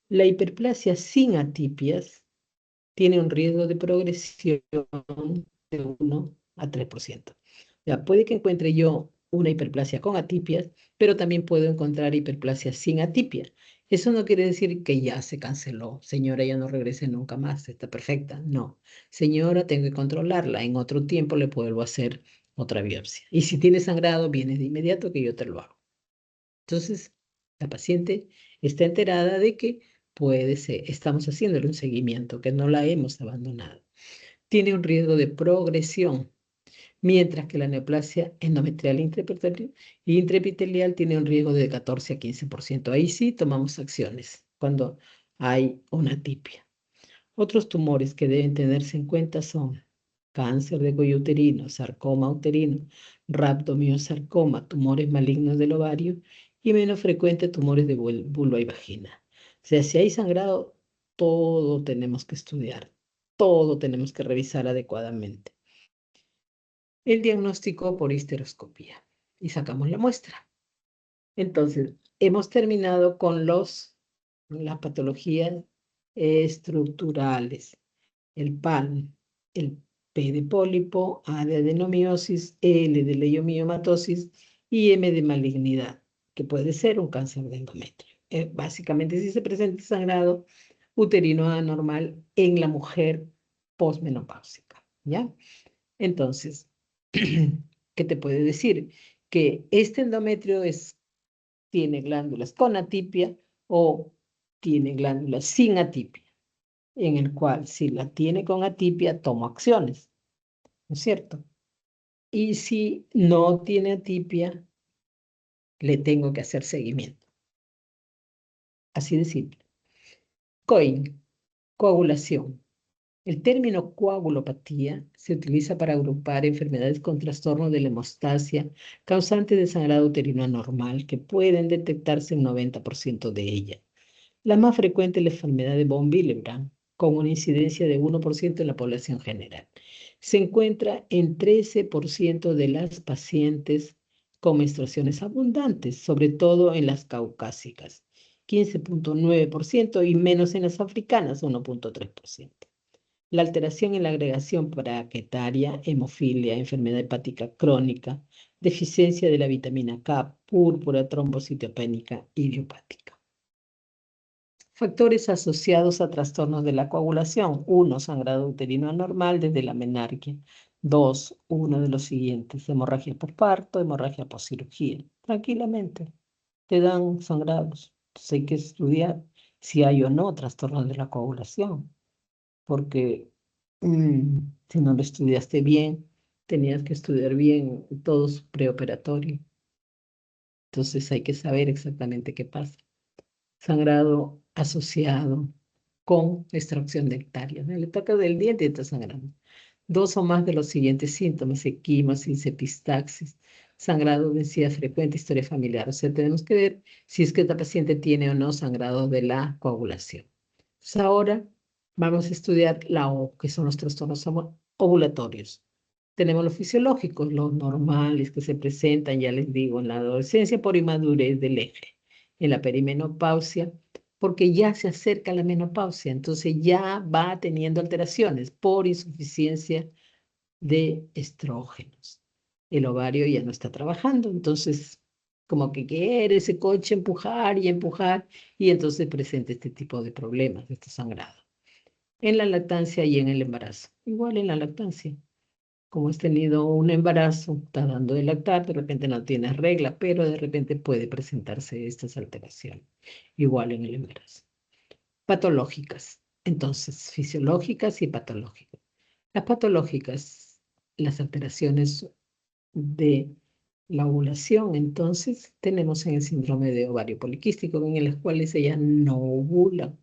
La hiperplasia sin atipias tiene un riesgo de progresión de 1 a 3%. Ya, puede que encuentre yo una hiperplasia con atipias, pero también puedo encontrar hiperplasia sin atipia. Eso no quiere decir que ya se canceló. Señora, ya no regrese nunca más, está perfecta. No. Señora, tengo que controlarla. En otro tiempo le vuelvo a hacer otra biopsia. Y si tiene sangrado, viene de inmediato que yo te lo hago. Entonces, la paciente está enterada de que puede ser, estamos haciéndole un seguimiento, que no la hemos abandonado. Tiene un riesgo de progresión, mientras que la neoplasia endometrial intraepitelial tiene un riesgo de 14 a 15%. Ahí sí tomamos acciones cuando hay una atipia. Otros tumores que deben tenerse en cuenta son cáncer de cuello uterino, sarcoma uterino, rhabdomyosarcoma, tumores malignos del ovario y menos frecuentes tumores de vulva y vagina. O sea, si hay sangrado, todo tenemos que estudiar, todo tenemos que revisar adecuadamente. El diagnóstico por histeroscopía y sacamos la muestra. Entonces, hemos terminado con las patologías estructurales. El PAN, el P de pólipo, A de adenomiosis, L de leiomiomatosis y M de malignidad, que puede ser un cáncer de endometrio. Básicamente, si se presenta sangrado uterino anormal en la mujer posmenopáusica, ¿ya? Entonces, ¿qué te puede decir? Que este endometrio tiene glándulas con atipia o tiene glándulas sin atipia, en el cual si la tiene con atipia, tomo acciones, ¿no es cierto? Y si no tiene atipia, le tengo que hacer seguimiento. Así de simple. COIN, coagulación. El término coagulopatía se utiliza para agrupar enfermedades con trastorno de la hemostasia causantes de sangrado uterino anormal que pueden detectarse en 90% de ellas. La más frecuente es la enfermedad de von Willebrand, con una incidencia de 1% en la población general. Se encuentra en 13% de las pacientes con menstruaciones abundantes, sobre todo en las caucásicas, 15.9% y menos en las africanas, 1.3%. La alteración en la agregación plaquetaria, hemofilia, enfermedad hepática crónica, deficiencia de la vitamina K, púrpura, trombocitopénica, idiopática. Factores asociados a trastornos de la coagulación. 1. Sangrado uterino anormal desde la menarquia. 2. Uno de los siguientes. Hemorragia por parto, hemorragia por cirugía. Tranquilamente. Te dan sangrados. Entonces hay que estudiar si hay o no trastornos de la coagulación. Porque si no lo estudiaste bien, tenías que estudiar bien todo su preoperatorio. Entonces hay que saber exactamente qué pasa. Sangrado asociado con extracción dentaria, ¿no? Le toca del diente y está sangrando. 2 o más de los siguientes síntomas: equimosis, epistaxis, sangrado de encías frecuente, historia familiar. O sea, tenemos que ver si es que esta paciente tiene o no sangrado de la coagulación. Entonces, ahora vamos a estudiar que son los trastornos ovulatorios. Tenemos los fisiológicos, los normales que se presentan, ya les digo, en la adolescencia por inmadurez del eje, en la perimenopausia, porque ya se acerca la menopausia, entonces ya va teniendo alteraciones por insuficiencia de estrógenos. El ovario ya no está trabajando, entonces como que quiere ese coche empujar, y entonces presenta este tipo de problemas, este sangrado. En la lactancia y en el embarazo. Igual en la lactancia. Como has tenido un embarazo, está dando de lactar, de repente no tienes regla, pero de repente puede presentarse estas alteraciones. Igual en el embarazo. Patológicas. Entonces, fisiológicas y patológicas. Las patológicas las alteraciones de la ovulación. Entonces, tenemos en el síndrome de ovario poliquístico, en el cual ellas no ovulan.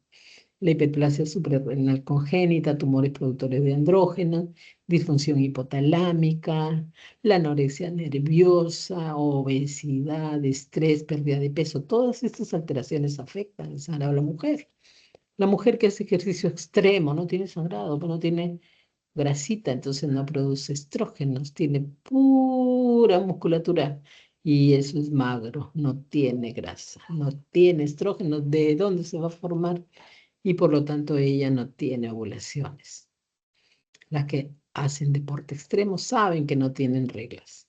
La hiperplasia suprarrenal congénita, tumores productores de andrógenos, disfunción hipotalámica, la anorexia nerviosa, obesidad, estrés, pérdida de peso. Todas estas alteraciones afectan el sangrado de la mujer. La mujer que hace ejercicio extremo no tiene sangrado, pero no tiene grasita, entonces no produce estrógenos, tiene pura musculatura y eso es magro, no tiene grasa, no tiene estrógenos. ¿De dónde se va a formar? Y por lo tanto ella no tiene ovulaciones. Las que hacen deporte extremo saben que no tienen reglas,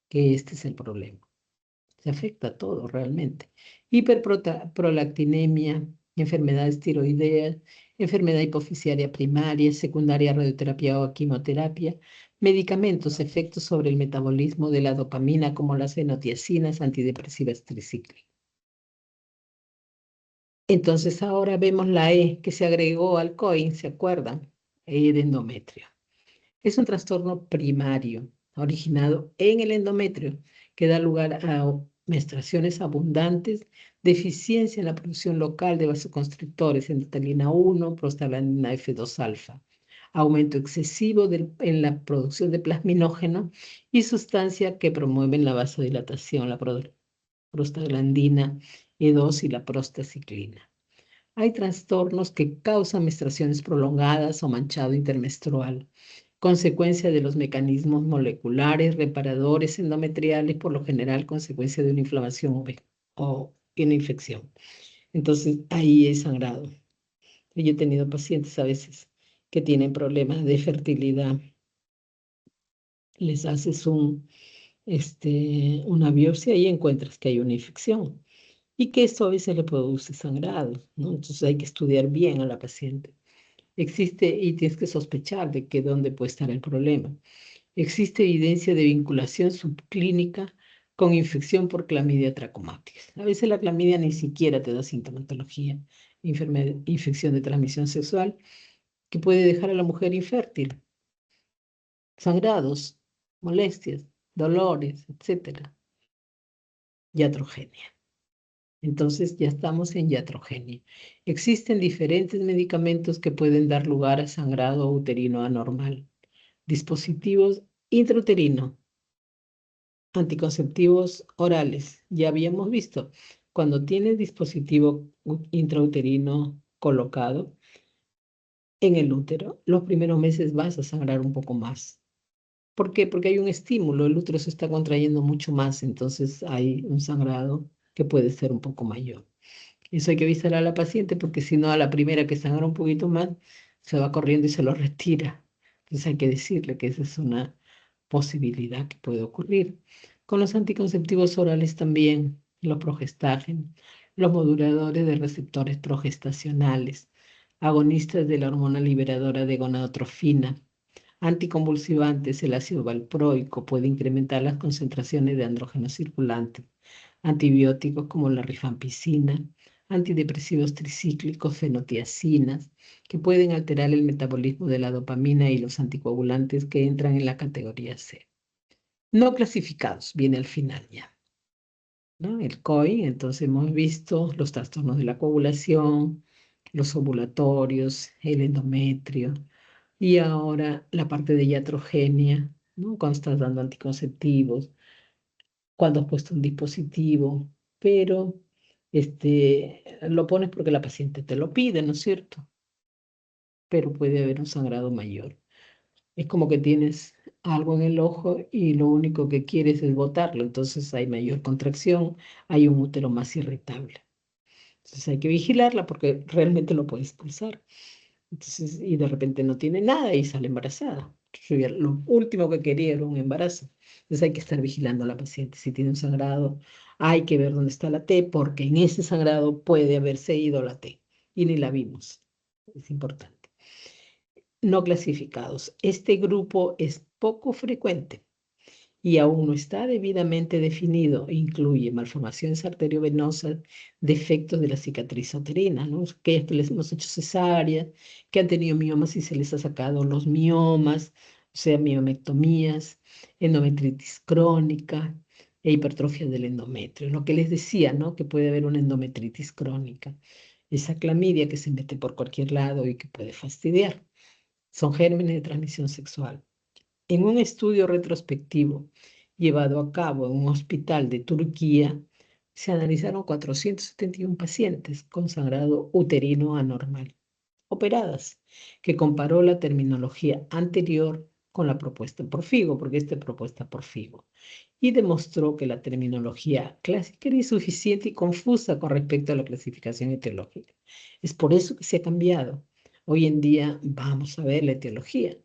que este es el problema. Se afecta a todo realmente. Hiperprolactinemia, enfermedades tiroideas, enfermedad hipofisiaria primaria, secundaria, radioterapia o quimioterapia, medicamentos, efectos sobre el metabolismo de la dopamina como las fenotiacinas, antidepresivas tricíclicas. Entonces ahora vemos la E que se agregó al COIN, ¿se acuerdan? E de endometrio. Es un trastorno primario originado en el endometrio que da lugar a menstruaciones abundantes, deficiencia en la producción local de vasoconstrictores, endothelina 1, prostaglandina F2 alfa, aumento excesivo en la producción de plasminógeno y sustancias que promueven la vasodilatación, la prostaglandina E2 y la prostaciclina. Hay trastornos que causan menstruaciones prolongadas o manchado intermenstrual, consecuencia de los mecanismos moleculares reparadores endometriales, por lo general consecuencia de una inflamación o una infección. Entonces, ahí es sangrado. Yo he tenido pacientes a veces que tienen problemas de fertilidad. Les haces una biopsia y encuentras que hay una infección y que esto a veces le produce sangrado, ¿no? Entonces hay que estudiar bien a la paciente. Existe, y tienes que sospechar de que dónde puede estar el problema. Existe evidencia de vinculación subclínica con infección por clamidia trachomatis. A veces la clamidia ni siquiera te da sintomatología, infección de transmisión sexual que puede dejar a la mujer infértil, sangrados, molestias, dolores, etcétera. Iatrogenia. Entonces ya estamos en iatrogenia. Existen diferentes medicamentos que pueden dar lugar a sangrado uterino anormal. Dispositivos intrauterino, anticonceptivos orales. Ya habíamos visto, cuando tienes dispositivo intrauterino colocado en el útero, los primeros meses vas a sangrar un poco más. ¿Por qué? Porque hay un estímulo, el útero se está contrayendo mucho más, entonces hay un sangrado que puede ser un poco mayor. Eso hay que avisar a la paciente porque si no, a la primera que sangra un poquito más, se va corriendo y se lo retira. Entonces hay que decirle que esa es una posibilidad que puede ocurrir. Con los anticonceptivos orales también, los progestágenos, los moduladores de receptores progestacionales, agonistas de la hormona liberadora de gonadotrofina, anticonvulsivantes, el ácido valproico puede incrementar las concentraciones de andrógeno circulante, antibióticos como la rifampicina, antidepresivos tricíclicos, fenotiacinas, que pueden alterar el metabolismo de la dopamina y los anticoagulantes que entran en la categoría C. No clasificados, viene al final ya, ¿no? El COI, entonces hemos visto los trastornos de la coagulación, los ovulatorios, el endometrio, y ahora la parte de iatrogenia, ¿no? Cuando estás dando anticonceptivos, cuando has puesto un dispositivo, pero lo pones porque la paciente te lo pide, ¿no es cierto? Pero puede haber un sangrado mayor. Es como que tienes algo en el ojo y lo único que quieres es botarlo, entonces hay mayor contracción, hay un útero más irritable. Entonces hay que vigilarla porque realmente lo puedes expulsar. Entonces, y de repente no tiene nada y sale embarazada. Lo último que quería era un embarazo. Entonces hay que estar vigilando a la paciente. Si tiene un sangrado, hay que ver dónde está la T, porque en ese sangrado puede haberse ido la T y ni la vimos. Es importante. No clasificados. Este grupo es poco frecuente y aún no está debidamente definido. Incluye malformaciones arteriovenosas, defectos de la cicatriz uterina, ¿no? Que les hemos hecho cesáreas, que han tenido miomas y se les ha sacado los miomas, o sea, miomectomías, endometritis crónica e hipertrofia del endometrio. Lo que les decía, ¿no? Que puede haber una endometritis crónica, esa clamidia que se mete por cualquier lado y que puede fastidiar. Son gérmenes de transmisión sexual. En un estudio retrospectivo llevado a cabo en un hospital de Turquía, se analizaron 471 pacientes con sangrado uterino anormal, operadas, que comparó la terminología anterior con la propuesta por FIGO, porque esta es propuesta por FIGO, y demostró que la terminología clásica era insuficiente y confusa con respecto a la clasificación etiológica. Es por eso que se ha cambiado. Hoy en día vamos a ver la etiología.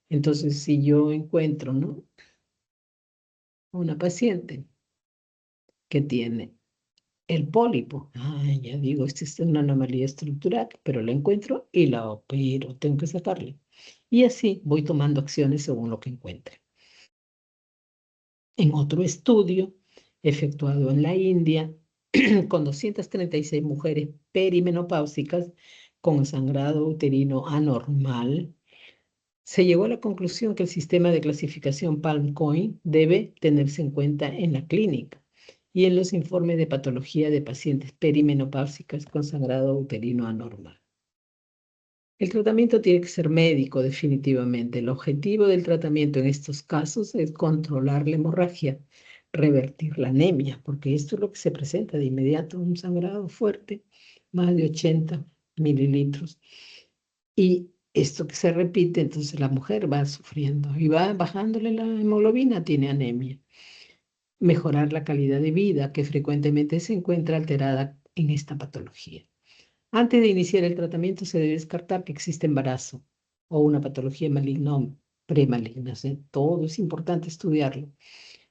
Entonces, si yo encuentro, ¿no?, una paciente que tiene el pólipo, ya digo, esta es una anomalía estructural, pero la encuentro y la opero, tengo que sacarle. Y así voy tomando acciones según lo que encuentre. En otro estudio efectuado en la India, con 236 mujeres perimenopáusicas con sangrado uterino anormal, se llegó a la conclusión que el sistema de clasificación PalmCoin debe tenerse en cuenta en la clínica y en los informes de patología de pacientes perimenopáusicas con sangrado uterino anormal. El tratamiento tiene que ser médico, definitivamente. El objetivo del tratamiento en estos casos es controlar la hemorragia, revertir la anemia, porque esto es lo que se presenta de inmediato, un sangrado fuerte, más de 80 mililitros. Y esto que se repite, entonces la mujer va sufriendo y va bajándole la hemoglobina, tiene anemia. Mejorar la calidad de vida, que frecuentemente se encuentra alterada en esta patología. Antes de iniciar el tratamiento se debe descartar que existe embarazo o una patología maligna o premaligna. Todo es importante estudiarlo.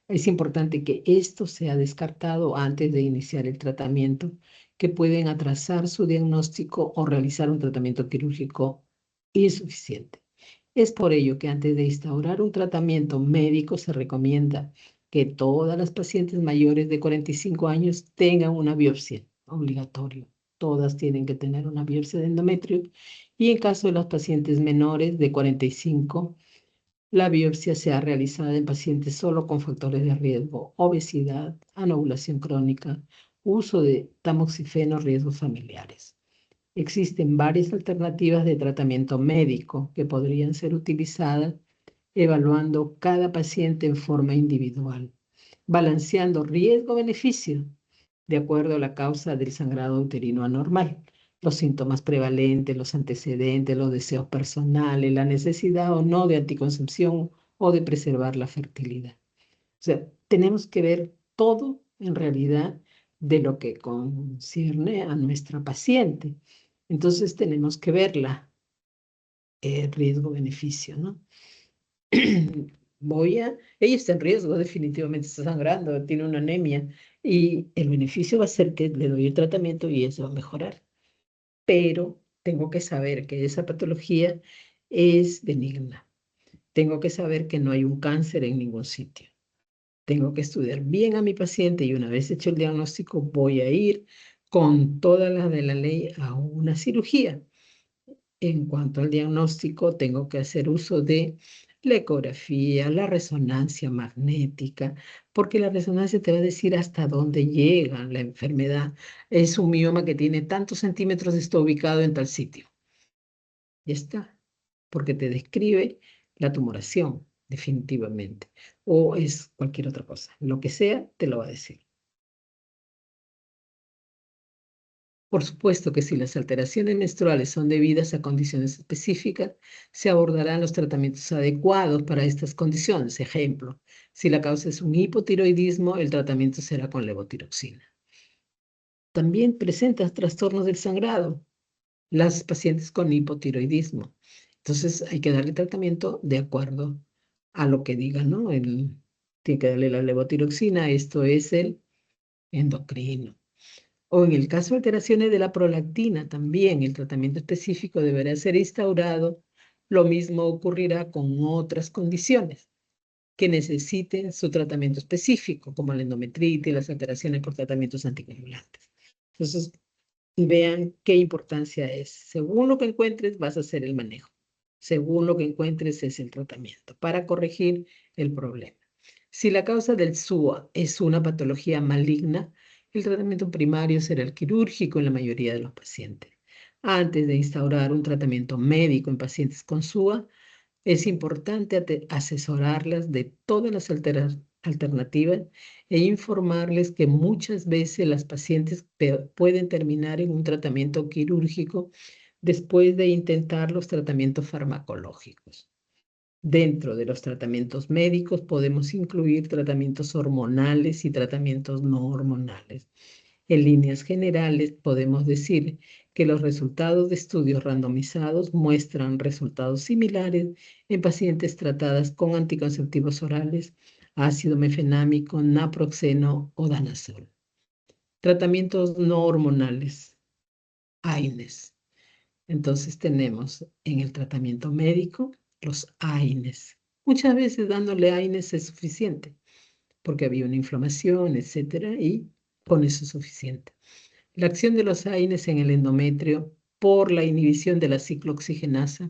Es importante que esto sea descartado antes de iniciar el tratamiento, que pueden atrasar su diagnóstico o realizar un tratamiento quirúrgico insuficiente. Es por ello que antes de instaurar un tratamiento médico se recomienda que todas las pacientes mayores de 45 años tengan una biopsia obligatoria. Todas tienen que tener una biopsia de endometrio y en caso de los pacientes menores de 45, la biopsia se ha realizado en pacientes solo con factores de riesgo, obesidad, anovulación crónica, uso de tamoxifeno, riesgos familiares. Existen varias alternativas de tratamiento médico que podrían ser utilizadas evaluando cada paciente en forma individual, balanceando riesgo-beneficio de acuerdo a la causa del sangrado uterino anormal, los síntomas prevalentes, los antecedentes, los deseos personales, la necesidad o no de anticoncepción o de preservar la fertilidad. O sea, tenemos que ver todo en realidad de lo que concierne a nuestra paciente. Entonces tenemos que verla, el riesgo-beneficio, ¿no? Ella está en riesgo, definitivamente está sangrando, tiene una anemia y el beneficio va a ser que le doy el tratamiento y eso va a mejorar. Pero tengo que saber que esa patología es benigna. Tengo que saber que no hay un cáncer en ningún sitio. Tengo que estudiar bien a mi paciente y una vez hecho el diagnóstico voy a ir con todas las de la ley a una cirugía. En cuanto al diagnóstico, tengo que hacer uso de la ecografía, la resonancia magnética, porque la resonancia te va a decir hasta dónde llega la enfermedad. Es un mioma que tiene tantos centímetros, está ubicado en tal sitio. Ya está, porque te describe la tumoración, definitivamente. O es cualquier otra cosa. Lo que sea, te lo va a decir. Por supuesto que si las alteraciones menstruales son debidas a condiciones específicas, se abordarán los tratamientos adecuados para estas condiciones. Ejemplo, si la causa es un hipotiroidismo, el tratamiento será con levotiroxina. También presentan trastornos del sangrado las pacientes con hipotiroidismo. Entonces hay que darle tratamiento de acuerdo a lo que diga, ¿no? Tiene que darle la levotiroxina, esto es el endocrino. O en el caso de alteraciones de la prolactina, también el tratamiento específico deberá ser instaurado. Lo mismo ocurrirá con otras condiciones que necesiten su tratamiento específico, como la endometritis, las alteraciones por tratamientos anticoagulantes. Entonces, vean qué importancia es. Según lo que encuentres, vas a hacer el manejo. según lo que encuentres es el tratamiento, para corregir el problema. Si la causa del SUA es una patología maligna, el tratamiento primario será el quirúrgico en la mayoría de los pacientes. Antes de instaurar un tratamiento médico en pacientes con SUA, es importante asesorarlas de todas las alternativas e informarles que muchas veces las pacientes pueden terminar en un tratamiento quirúrgico después de intentar los tratamientos farmacológicos. Dentro de los tratamientos médicos podemos incluir tratamientos hormonales y tratamientos no hormonales. En líneas generales, podemos decir que los resultados de estudios randomizados muestran resultados similares en pacientes tratadas con anticonceptivos orales, ácido mefenámico, naproxeno o danazol. Tratamientos no hormonales, AINES. Entonces tenemos en el tratamiento médico los AINES. Muchas veces dándole AINES es suficiente porque había una inflamación, etcétera, y con eso es suficiente. La acción de los AINES en el endometrio por la inhibición de la ciclooxigenasa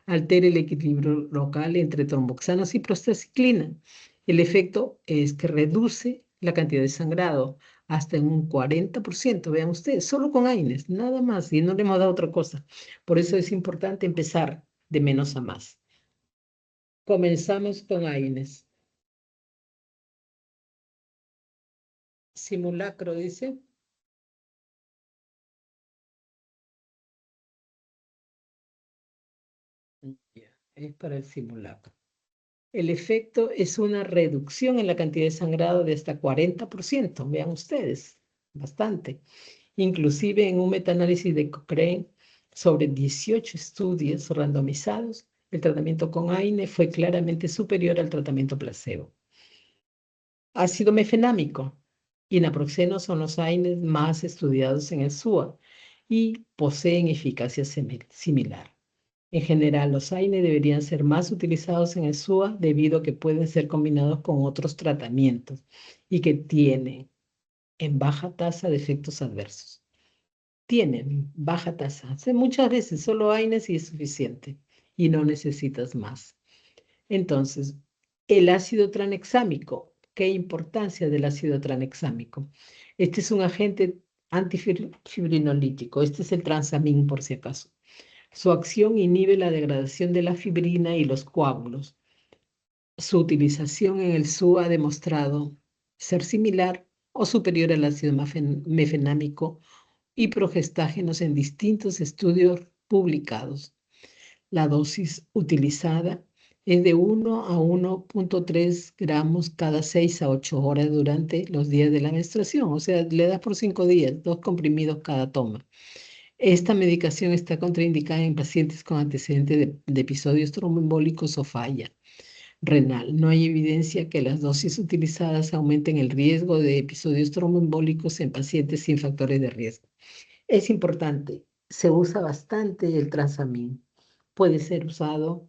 altera el equilibrio local entre tromboxanos y prostaciclina. El efecto es que reduce la cantidad de sangrado hasta en un 40%, vean ustedes, solo con AINES, nada más, y no le hemos dado otra cosa. Por eso es importante empezar de menos a más. Comenzamos con AINES. Simulacro, dice. Ya, es para el simulacro. El efecto es una reducción en la cantidad de sangrado de hasta 40%, vean ustedes, bastante. Inclusive en un metaanálisis de Cochrane sobre 18 estudios randomizados, el tratamiento con AINE fue claramente superior al tratamiento placebo. Ácido mefenámico y naproxeno son los AINES más estudiados en el SUA y poseen eficacia similar. En general, los AINE deberían ser más utilizados en el SUA debido a que pueden ser combinados con otros tratamientos y que tienen en baja tasa de efectos adversos. Tienen baja tasa. Muchas veces solo AINES y es suficiente y no necesitas más. Entonces, el ácido tranexámico. ¿Qué importancia del ácido tranexámico? Este es un agente antifibrinolítico. Este es el transamin, por si acaso. Su acción inhibe la degradación de la fibrina y los coágulos. Su utilización en el SUA ha demostrado ser similar o superior al ácido mefenámico y progestágenos en distintos estudios publicados. La dosis utilizada es de 1 a 1.3 gramos cada 6 a 8 horas durante los días de la menstruación. O sea, le das por 5 días, 2 comprimidos cada toma. Esta medicación está contraindicada en pacientes con antecedentes de episodios tromboembólicos o falla renal. No hay evidencia que las dosis utilizadas aumenten el riesgo de episodios tromboembólicos en pacientes sin factores de riesgo. Es importante, se usa bastante el transamin. Puede ser usado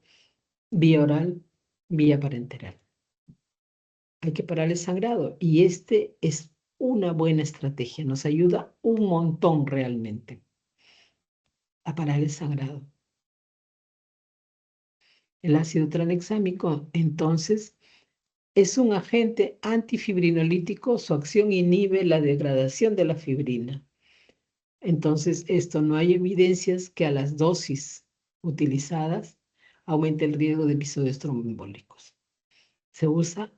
vía oral, vía parenteral. Hay que parar el sangrado y este es una buena estrategia. Nos ayuda un montón realmente a parar el sangrado. El ácido tranexámico, entonces, es un agente antifibrinolítico. Su acción inhibe la degradación de la fibrina. Entonces, esto no hay evidencias que a las dosis utilizadas aumente el riesgo de episodios tromboembólicos. Se usa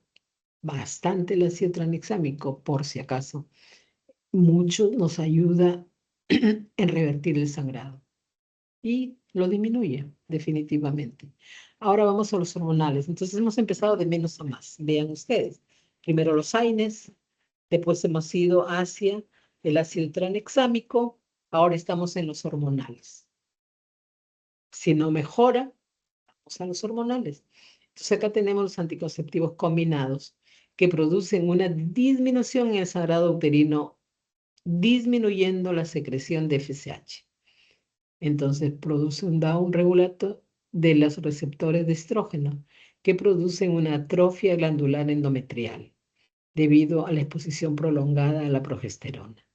bastante el ácido tranexámico, por si acaso. Mucho nos ayuda en revertir el sangrado y lo disminuye definitivamente. Ahora vamos a los hormonales. Entonces hemos empezado de menos a más. Vean ustedes. Primero los AINES, después hemos ido hacia el ácido tranexámico, ahora estamos en los hormonales. Si no mejora, vamos a los hormonales. Entonces acá tenemos los anticonceptivos combinados que producen una disminución en el sangrado uterino, disminuyendo la secreción de FSH. Entonces produce un down regulator de los receptores de estrógeno que producen una atrofia glandular endometrial debido a la exposición prolongada a la progesterona.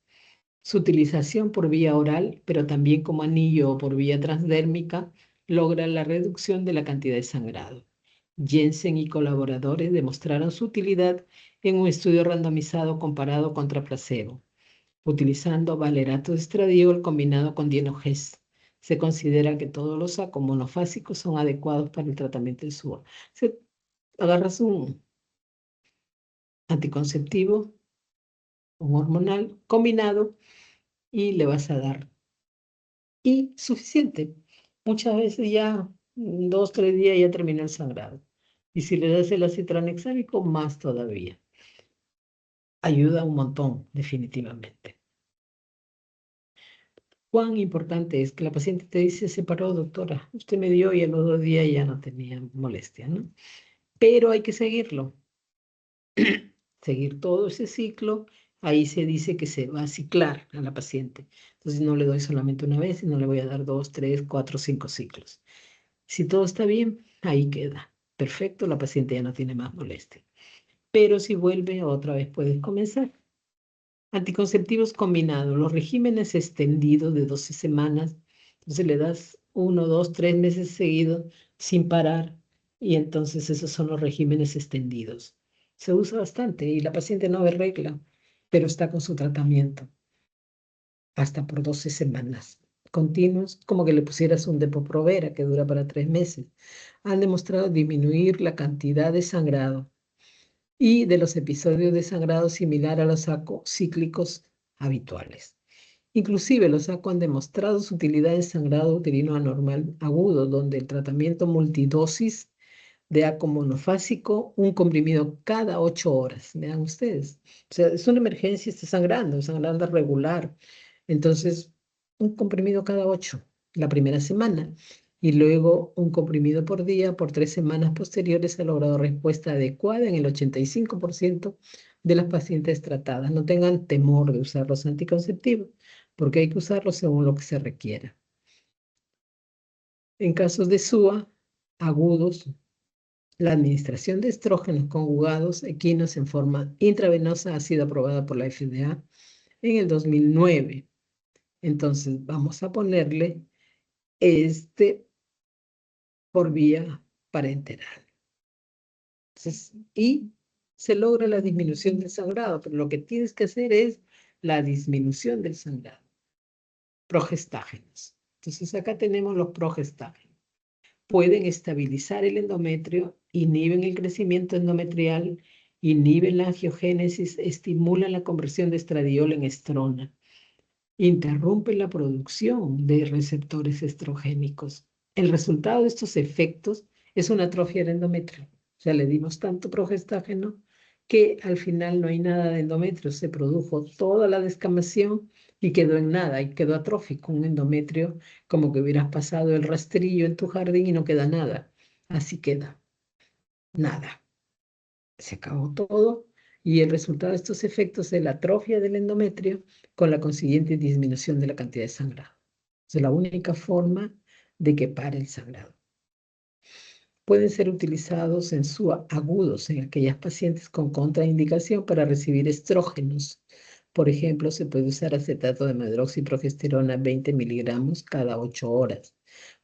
Su utilización por vía oral, pero también como anillo o por vía transdérmica, logra la reducción de la cantidad de sangrado. Jensen y colaboradores demostraron su utilidad en un estudio randomizado comparado contra placebo, utilizando valerato de estradiol combinado con dienogest. Se considera que todos los sacos monofásicos son adecuados para el tratamiento del SUA. Agarras un anticonceptivo, un hormonal combinado y le vas a dar. Y suficiente. Muchas veces ya 2, 3 días ya termina el sangrado. Y si le das el acitronexámico, más todavía. Ayuda un montón, definitivamente. Cuán importante es que la paciente te dice, se paró, doctora, usted me dio y a los 2 días ya no tenía molestia, ¿no? Pero hay que seguirlo. Seguir todo ese ciclo, ahí se dice que se va a ciclar a la paciente. Entonces no le doy solamente una vez, sino le voy a dar 2, 3, 4, 5 ciclos. Si todo está bien, ahí queda. Perfecto, la paciente ya no tiene más molestia. Pero si vuelve, otra vez puedes comenzar. Anticonceptivos combinados, los regímenes extendidos de 12 semanas. Entonces le das 1, 2, 3 meses seguidos sin parar y entonces esos son los regímenes extendidos. Se usa bastante y la paciente no ve regla, pero está con su tratamiento hasta por 12 semanas continuos, como que le pusieras un Depo-Provera que dura para 3 meses. Han demostrado disminuir la cantidad de sangrado y de los episodios de sangrado similar a los sacos cíclicos habituales. Inclusive los SACO han demostrado su utilidad en sangrado uterino anormal agudo, donde el tratamiento multidosis de ACO monofásico, un comprimido cada 8 horas. Vean ustedes. O sea, es una emergencia, está sangrando regular. Entonces, un comprimido cada 8 la primera semana. Y luego un comprimido por día por 3 semanas posteriores ha logrado respuesta adecuada en el 85% de las pacientes tratadas. No tengan temor de usar los anticonceptivos, porque hay que usarlos según lo que se requiera. En casos de SUA agudos, la administración de estrógenos conjugados equinos en forma intravenosa ha sido aprobada por la FDA en el 2009. Entonces, vamos a ponerle por vía parenteral. Entonces, y se logra la disminución del sangrado, pero lo que tienes que hacer es la disminución del sangrado. Progestágenos. Entonces, acá tenemos los progestágenos. Pueden estabilizar el endometrio, inhiben el crecimiento endometrial, inhiben la angiogénesis, estimulan la conversión de estradiol en estrona, interrumpen la producción de receptores estrogénicos. El resultado de estos efectos es una atrofia del endometrio. O sea, le dimos tanto progestágeno que al final no hay nada de endometrio. Se produjo toda la descamación y quedó en nada, y quedó atrófico un endometrio, como que hubieras pasado el rastrillo en tu jardín y no queda nada. Así queda, nada. Se acabó todo y el resultado de estos efectos es la atrofia del endometrio con la consiguiente disminución de la cantidad de sangrado. Es la única forma de que pare el sangrado. Pueden ser utilizados en SUA agudos en aquellas pacientes con contraindicación para recibir estrógenos. Por ejemplo, se puede usar acetato de medroxiprogesterona 20 miligramos cada 8 horas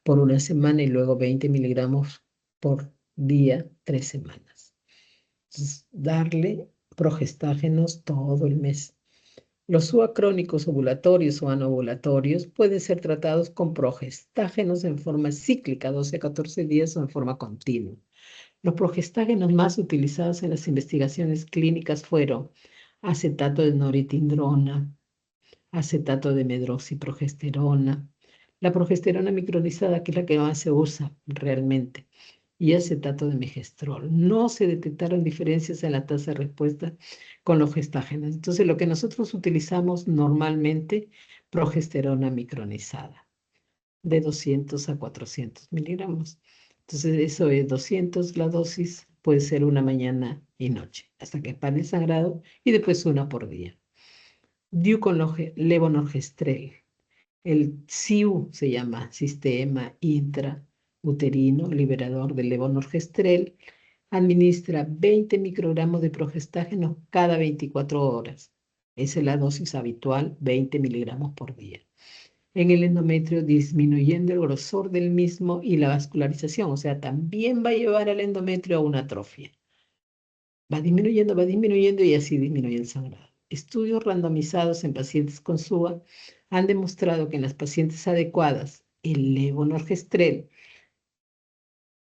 por una semana y luego 20 miligramos por día 3 semanas. Entonces, darle progestágenos todo el mes. Los SUA crónicos ovulatorios o anovulatorios pueden ser tratados con progestágenos en forma cíclica, 12 a 14 días o en forma continua. Los progestágenos más utilizados en las investigaciones clínicas fueron acetato de noretindrona, acetato de medroxiprogesterona, la progesterona micronizada, que es la que más se usa realmente, y acetato de megestrol. No se detectaron diferencias en la tasa de respuesta con los gestágenos. Entonces, lo que nosotros utilizamos normalmente, progesterona micronizada, de 200 a 400 miligramos. Entonces, eso es 200 la dosis, puede ser una mañana y noche, hasta que pare el sangrado, y después una por día. Levonorgestrel. El SIU se llama Sistema Intrauterino Liberador de Levonorgestrel. Administra 20 microgramos de progestágeno cada 24 horas. Esa es la dosis habitual, 20 miligramos por día. en el endometrio, disminuyendo el grosor del mismo y la vascularización. O sea, también va a llevar al endometrio a una atrofia. Va disminuyendo y así disminuye el sangrado. Estudios randomizados en pacientes con SUA han demostrado que en las pacientes adecuadas, el levonorgestrel,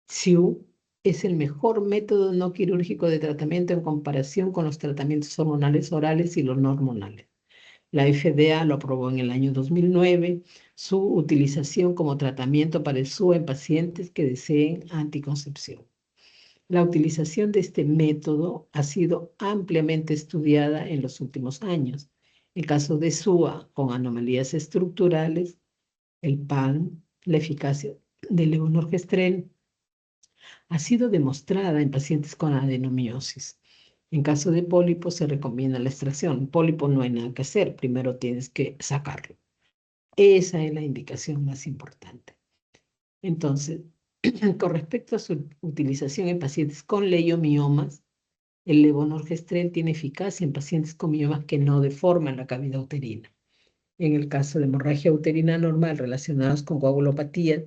SIU, es el mejor método no quirúrgico de tratamiento en comparación con los tratamientos hormonales orales y los no hormonales. La FDA lo aprobó en el año 2009, su utilización como tratamiento para el SUA en pacientes que deseen anticoncepción. La utilización de este método ha sido ampliamente estudiada en los últimos años. El caso de SUA con anomalías estructurales, el PAN, la eficacia del levonorgestrel, ha sido demostrada en pacientes con adenomiosis. En caso de pólipo se recomienda la extracción. Pólipo no hay nada que hacer, primero tienes que sacarlo. Esa es la indicación más importante. Entonces, con respecto a su utilización en pacientes con leiomiomas, el levonorgestrel tiene eficacia en pacientes con miomas que no deforman la cavidad uterina. En el caso de hemorragia uterina normal relacionadas con coagulopatía,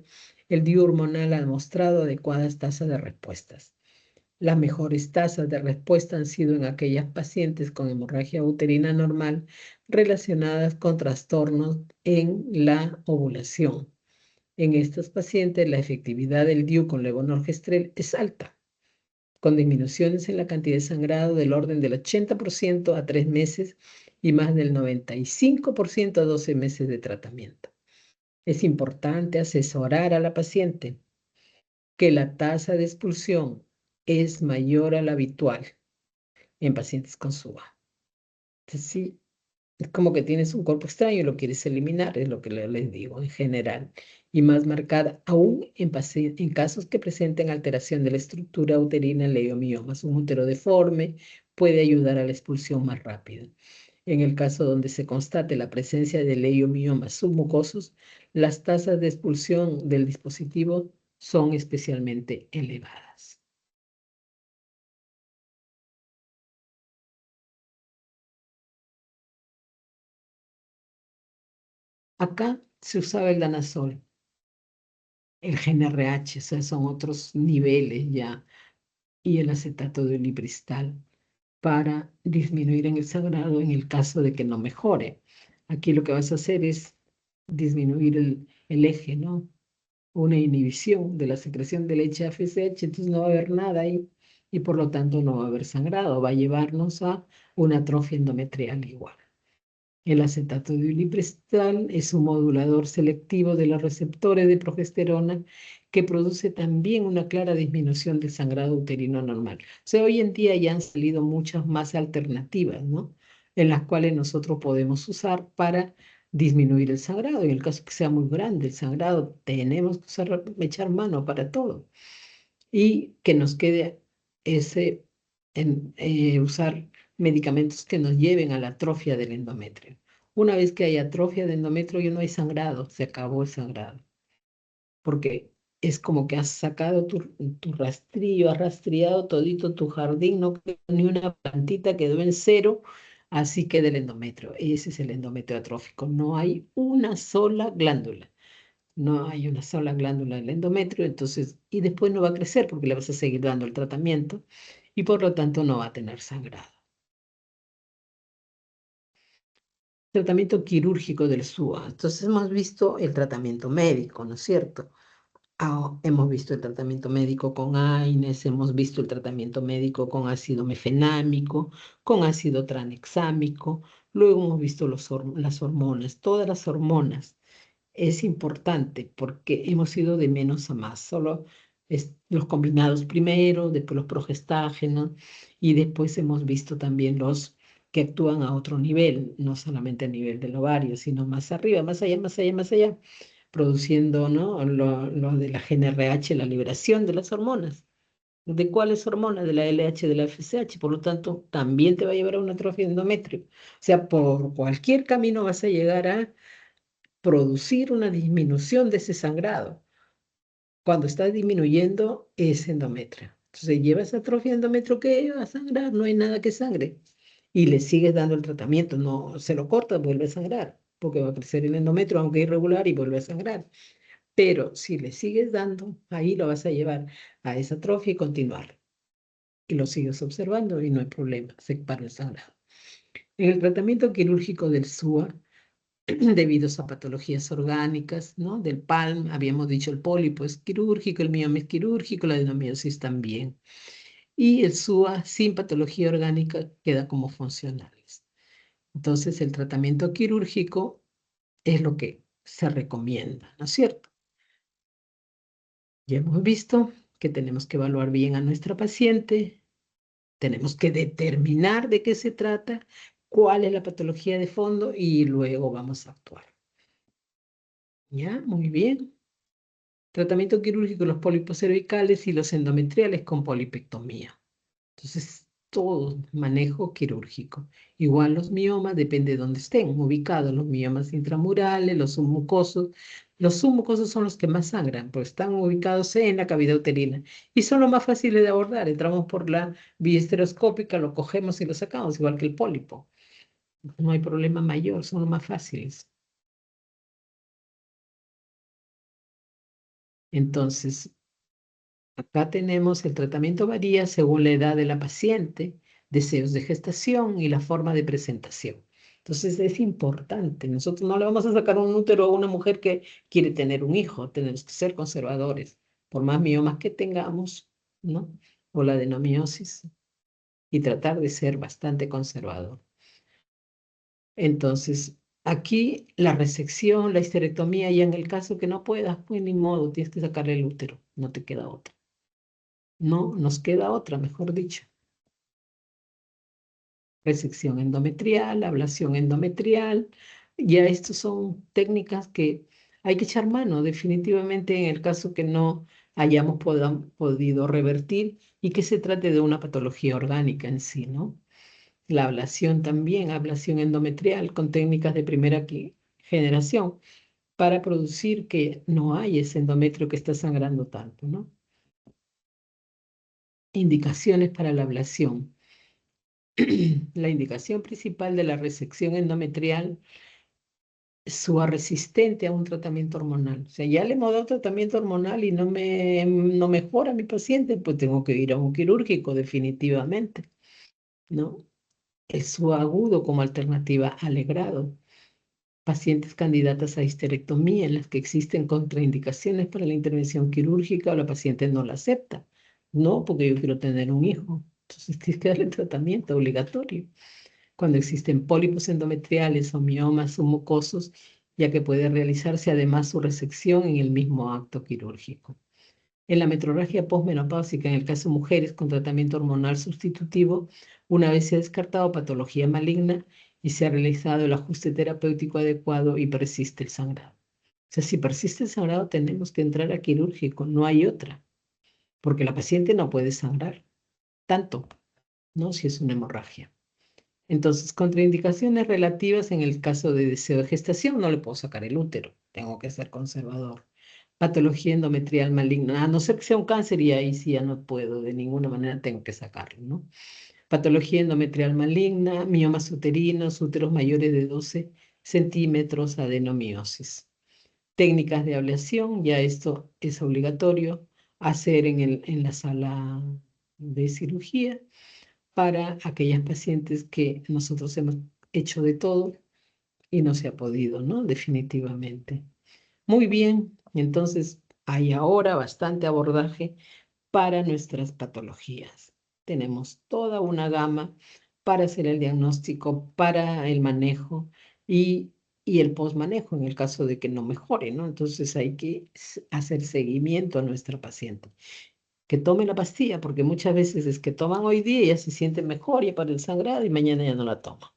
el DIU hormonal ha mostrado adecuadas tasas de respuestas. Las mejores tasas de respuesta han sido en aquellas pacientes con hemorragia uterina normal relacionadas con trastornos en la ovulación. En estos pacientes, la efectividad del DIU con levonorgestrel es alta, con disminuciones en la cantidad de sangrado del orden del 80% a 3 meses y más del 95% a 12 meses de tratamiento. Es importante asesorar a la paciente que la tasa de expulsión es mayor a la habitual en pacientes con SUA. Entonces, sí, es como que tienes un cuerpo extraño y lo quieres eliminar, es lo que les digo en general. Y más marcada aún en casos que presenten alteración de la estructura uterina en leiomiomas. Un útero deforme puede ayudar a la expulsión más rápida. En el caso donde se constate la presencia de leiomiomas submucosos, las tasas de expulsión del dispositivo son especialmente elevadas. Acá se usaba el danazol, el GnRH, o sea, son otros niveles ya, y el acetato de olipristal para disminuir en el sangrado en el caso de que no mejore. Aquí lo que vas a hacer es disminuir el eje, ¿no? Una inhibición de la secreción de leche FSH, entonces no va a haber nada ahí y por lo tanto no va a haber sangrado, va a llevarnos a una atrofia endometrial igual. El acetato de ulipristal es un modulador selectivo de los receptores de progesterona que produce también una clara disminución del sangrado uterino normal. O sea, hoy en día ya han salido muchas más alternativas, ¿no? En las cuales nosotros podemos usar para disminuir el sangrado. En el caso que sea muy grande el sangrado, tenemos que echar mano para todo. Y que nos quede ese, usar medicamentos que nos lleven a la atrofia del endometrio. Una vez que hay atrofia del endometrio, ya no hay sangrado, se acabó el sangrado. Porque es como que has sacado tu rastrillo, has rastreado todito tu jardín, no quedó ni una plantita, quedó en cero, así queda el endometrio. Ese es el endometrio atrófico. No hay una sola glándula. No hay una sola glándula del endometrio, entonces, y después no va a crecer porque le vas a seguir dando el tratamiento y por lo tanto no va a tener sangrado. Tratamiento quirúrgico del SUA. Entonces hemos visto el tratamiento médico, ¿no es cierto? Hemos visto el tratamiento médico con AINES, hemos visto el tratamiento médico con ácido mefenámico, con ácido tranexámico, luego hemos visto las hormonas, todas las hormonas. Es importante porque hemos ido de menos a más, solo los combinados primero, después los progestágenos y después hemos visto también los que actúan a otro nivel, no solamente a nivel del ovario, sino más arriba, más allá, más allá, más allá, produciendo, ¿no? Lo de la GnRH, la liberación de las hormonas. ¿De cuáles hormonas? De la LH, de la FSH, por lo tanto, también te va a llevar a una atrofia de endometrio. O sea, por cualquier camino vas a llegar a producir una disminución de ese sangrado. Cuando está disminuyendo ese endometrio. Entonces llevas atrofia de endometrio que va a sangrar, no hay nada que sangre. Y le sigues dando el tratamiento, no se lo cortas, vuelve a sangrar. porque va a crecer el endometrio, aunque irregular, y vuelve a sangrar. Pero si le sigues dando, ahí lo vas a llevar a esa atrofia y continuar. Y lo sigues observando y no hay problema, se para el sangrado. En el tratamiento quirúrgico del SUA, debido a patologías orgánicas, ¿no? Del PALM, habíamos dicho el pólipo es quirúrgico, el mioma es quirúrgico, la adenomiosis también. Y el SUA sin patología orgánica queda como funcionales. Entonces, el tratamiento quirúrgico es lo que se recomienda, ¿no es cierto? Ya hemos visto que tenemos que evaluar bien a nuestra paciente, tenemos que determinar de qué se trata, cuál es la patología de fondo y luego vamos a actuar. ¿Ya? Muy bien. Tratamiento quirúrgico de los pólipos cervicales y los endometriales con polipectomía. Entonces, todo manejo quirúrgico. Igual los miomas, depende de dónde estén ubicados, los miomas intramurales, los submucosos. Los submucosos son los que más sangran, pues están ubicados en la cavidad uterina y son los más fáciles de abordar. Entramos por la vía histeroscópica, lo cogemos y lo sacamos, igual que el pólipo. No hay problema mayor, son los más fáciles. Entonces, acá tenemos el tratamiento varía según la edad de la paciente, deseos de gestación y la forma de presentación. Entonces es importante. Nosotros no le vamos a sacar un útero a una mujer que quiere tener un hijo. Tenemos que ser conservadores, por más miomas que tengamos, ¿no? O la adenomiosis, y tratar de ser bastante conservador. Entonces, aquí la resección, la histerectomía, y en el caso que no puedas, pues ni modo, tienes que sacarle el útero, no te queda otra. No nos queda otra, mejor dicho. Resección endometrial, ablación endometrial. Ya estas son técnicas que hay que echar mano definitivamente en el caso que no hayamos podido revertir y que se trate de una patología orgánica en sí, ¿no? La ablación también, ablación endometrial con técnicas de primera generación para producir que no hay ese endometrio que está sangrando tanto, ¿no? Indicaciones para la ablación. La indicación principal de la resección endometrial es su resistente a un tratamiento hormonal. O sea, ya le hemos dado tratamiento hormonal y no mejora mi paciente, pues tengo que ir a un quirúrgico definitivamente, ¿no? El SUA agudo como alternativa al legrado. Pacientes candidatas a histerectomía en las que existen contraindicaciones para la intervención quirúrgica o la paciente no la acepta. No, porque yo quiero tener un hijo. Entonces tienes que darle tratamiento obligatorio cuando existen pólipos endometriales o miomas submucosos, ya que puede realizarse además su resección en el mismo acto quirúrgico. En la metrorragia posmenopáusica, en el caso de mujeres con tratamiento hormonal sustitutivo, una vez se ha descartado patología maligna y se ha realizado el ajuste terapéutico adecuado y persiste el sangrado. O sea, si persiste el sangrado, tenemos que entrar a quirúrgico, no hay otra, porque la paciente no puede sangrar tanto, ¿no? Si es una hemorragia. Entonces, contraindicaciones relativas en el caso de deseo de gestación, no le puedo sacar el útero, tengo que ser conservador. Patología endometrial maligna, a no ser que sea un cáncer y ahí sí ya no puedo, de ninguna manera tengo que sacarlo, ¿no? Patología endometrial maligna, miomas uterinos, úteros mayores de 12 centímetros, adenomiosis. Técnicas de ablación, ya esto es obligatorio hacer en la sala de cirugía para aquellas pacientes que nosotros hemos hecho de todo y no se ha podido, ¿no? Definitivamente. Muy bien, entonces hay ahora bastante abordaje para nuestras patologías. Tenemos toda una gama para hacer el diagnóstico, para el manejo y el postmanejo en el caso de que no mejore, ¿no? Entonces hay que hacer seguimiento a nuestra paciente que tome la pastilla, porque muchas veces es que toman hoy día y ya se sienten mejor ya para el sangrado y mañana ya no la toman.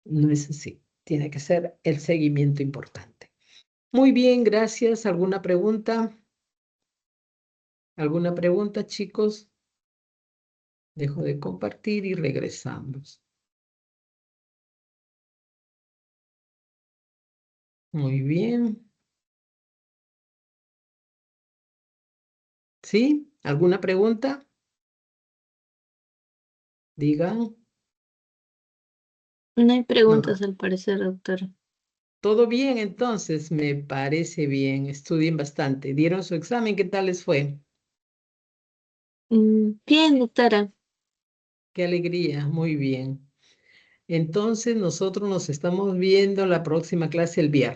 No es así. Tiene que ser el seguimiento importante. Muy bien, gracias. ¿Alguna pregunta? ¿Alguna pregunta, chicos? Dejo de compartir y regresamos. Muy bien. ¿Sí? ¿Alguna pregunta? Digan. No hay No. preguntas al parecer, doctora. ¿Todo bien entonces? Me parece bien. Estudien bastante. ¿Dieron su examen? ¿Qué tal les fue? Bien, doctora. Qué alegría. Muy bien. Entonces nosotros nos estamos viendo la próxima clase el viernes.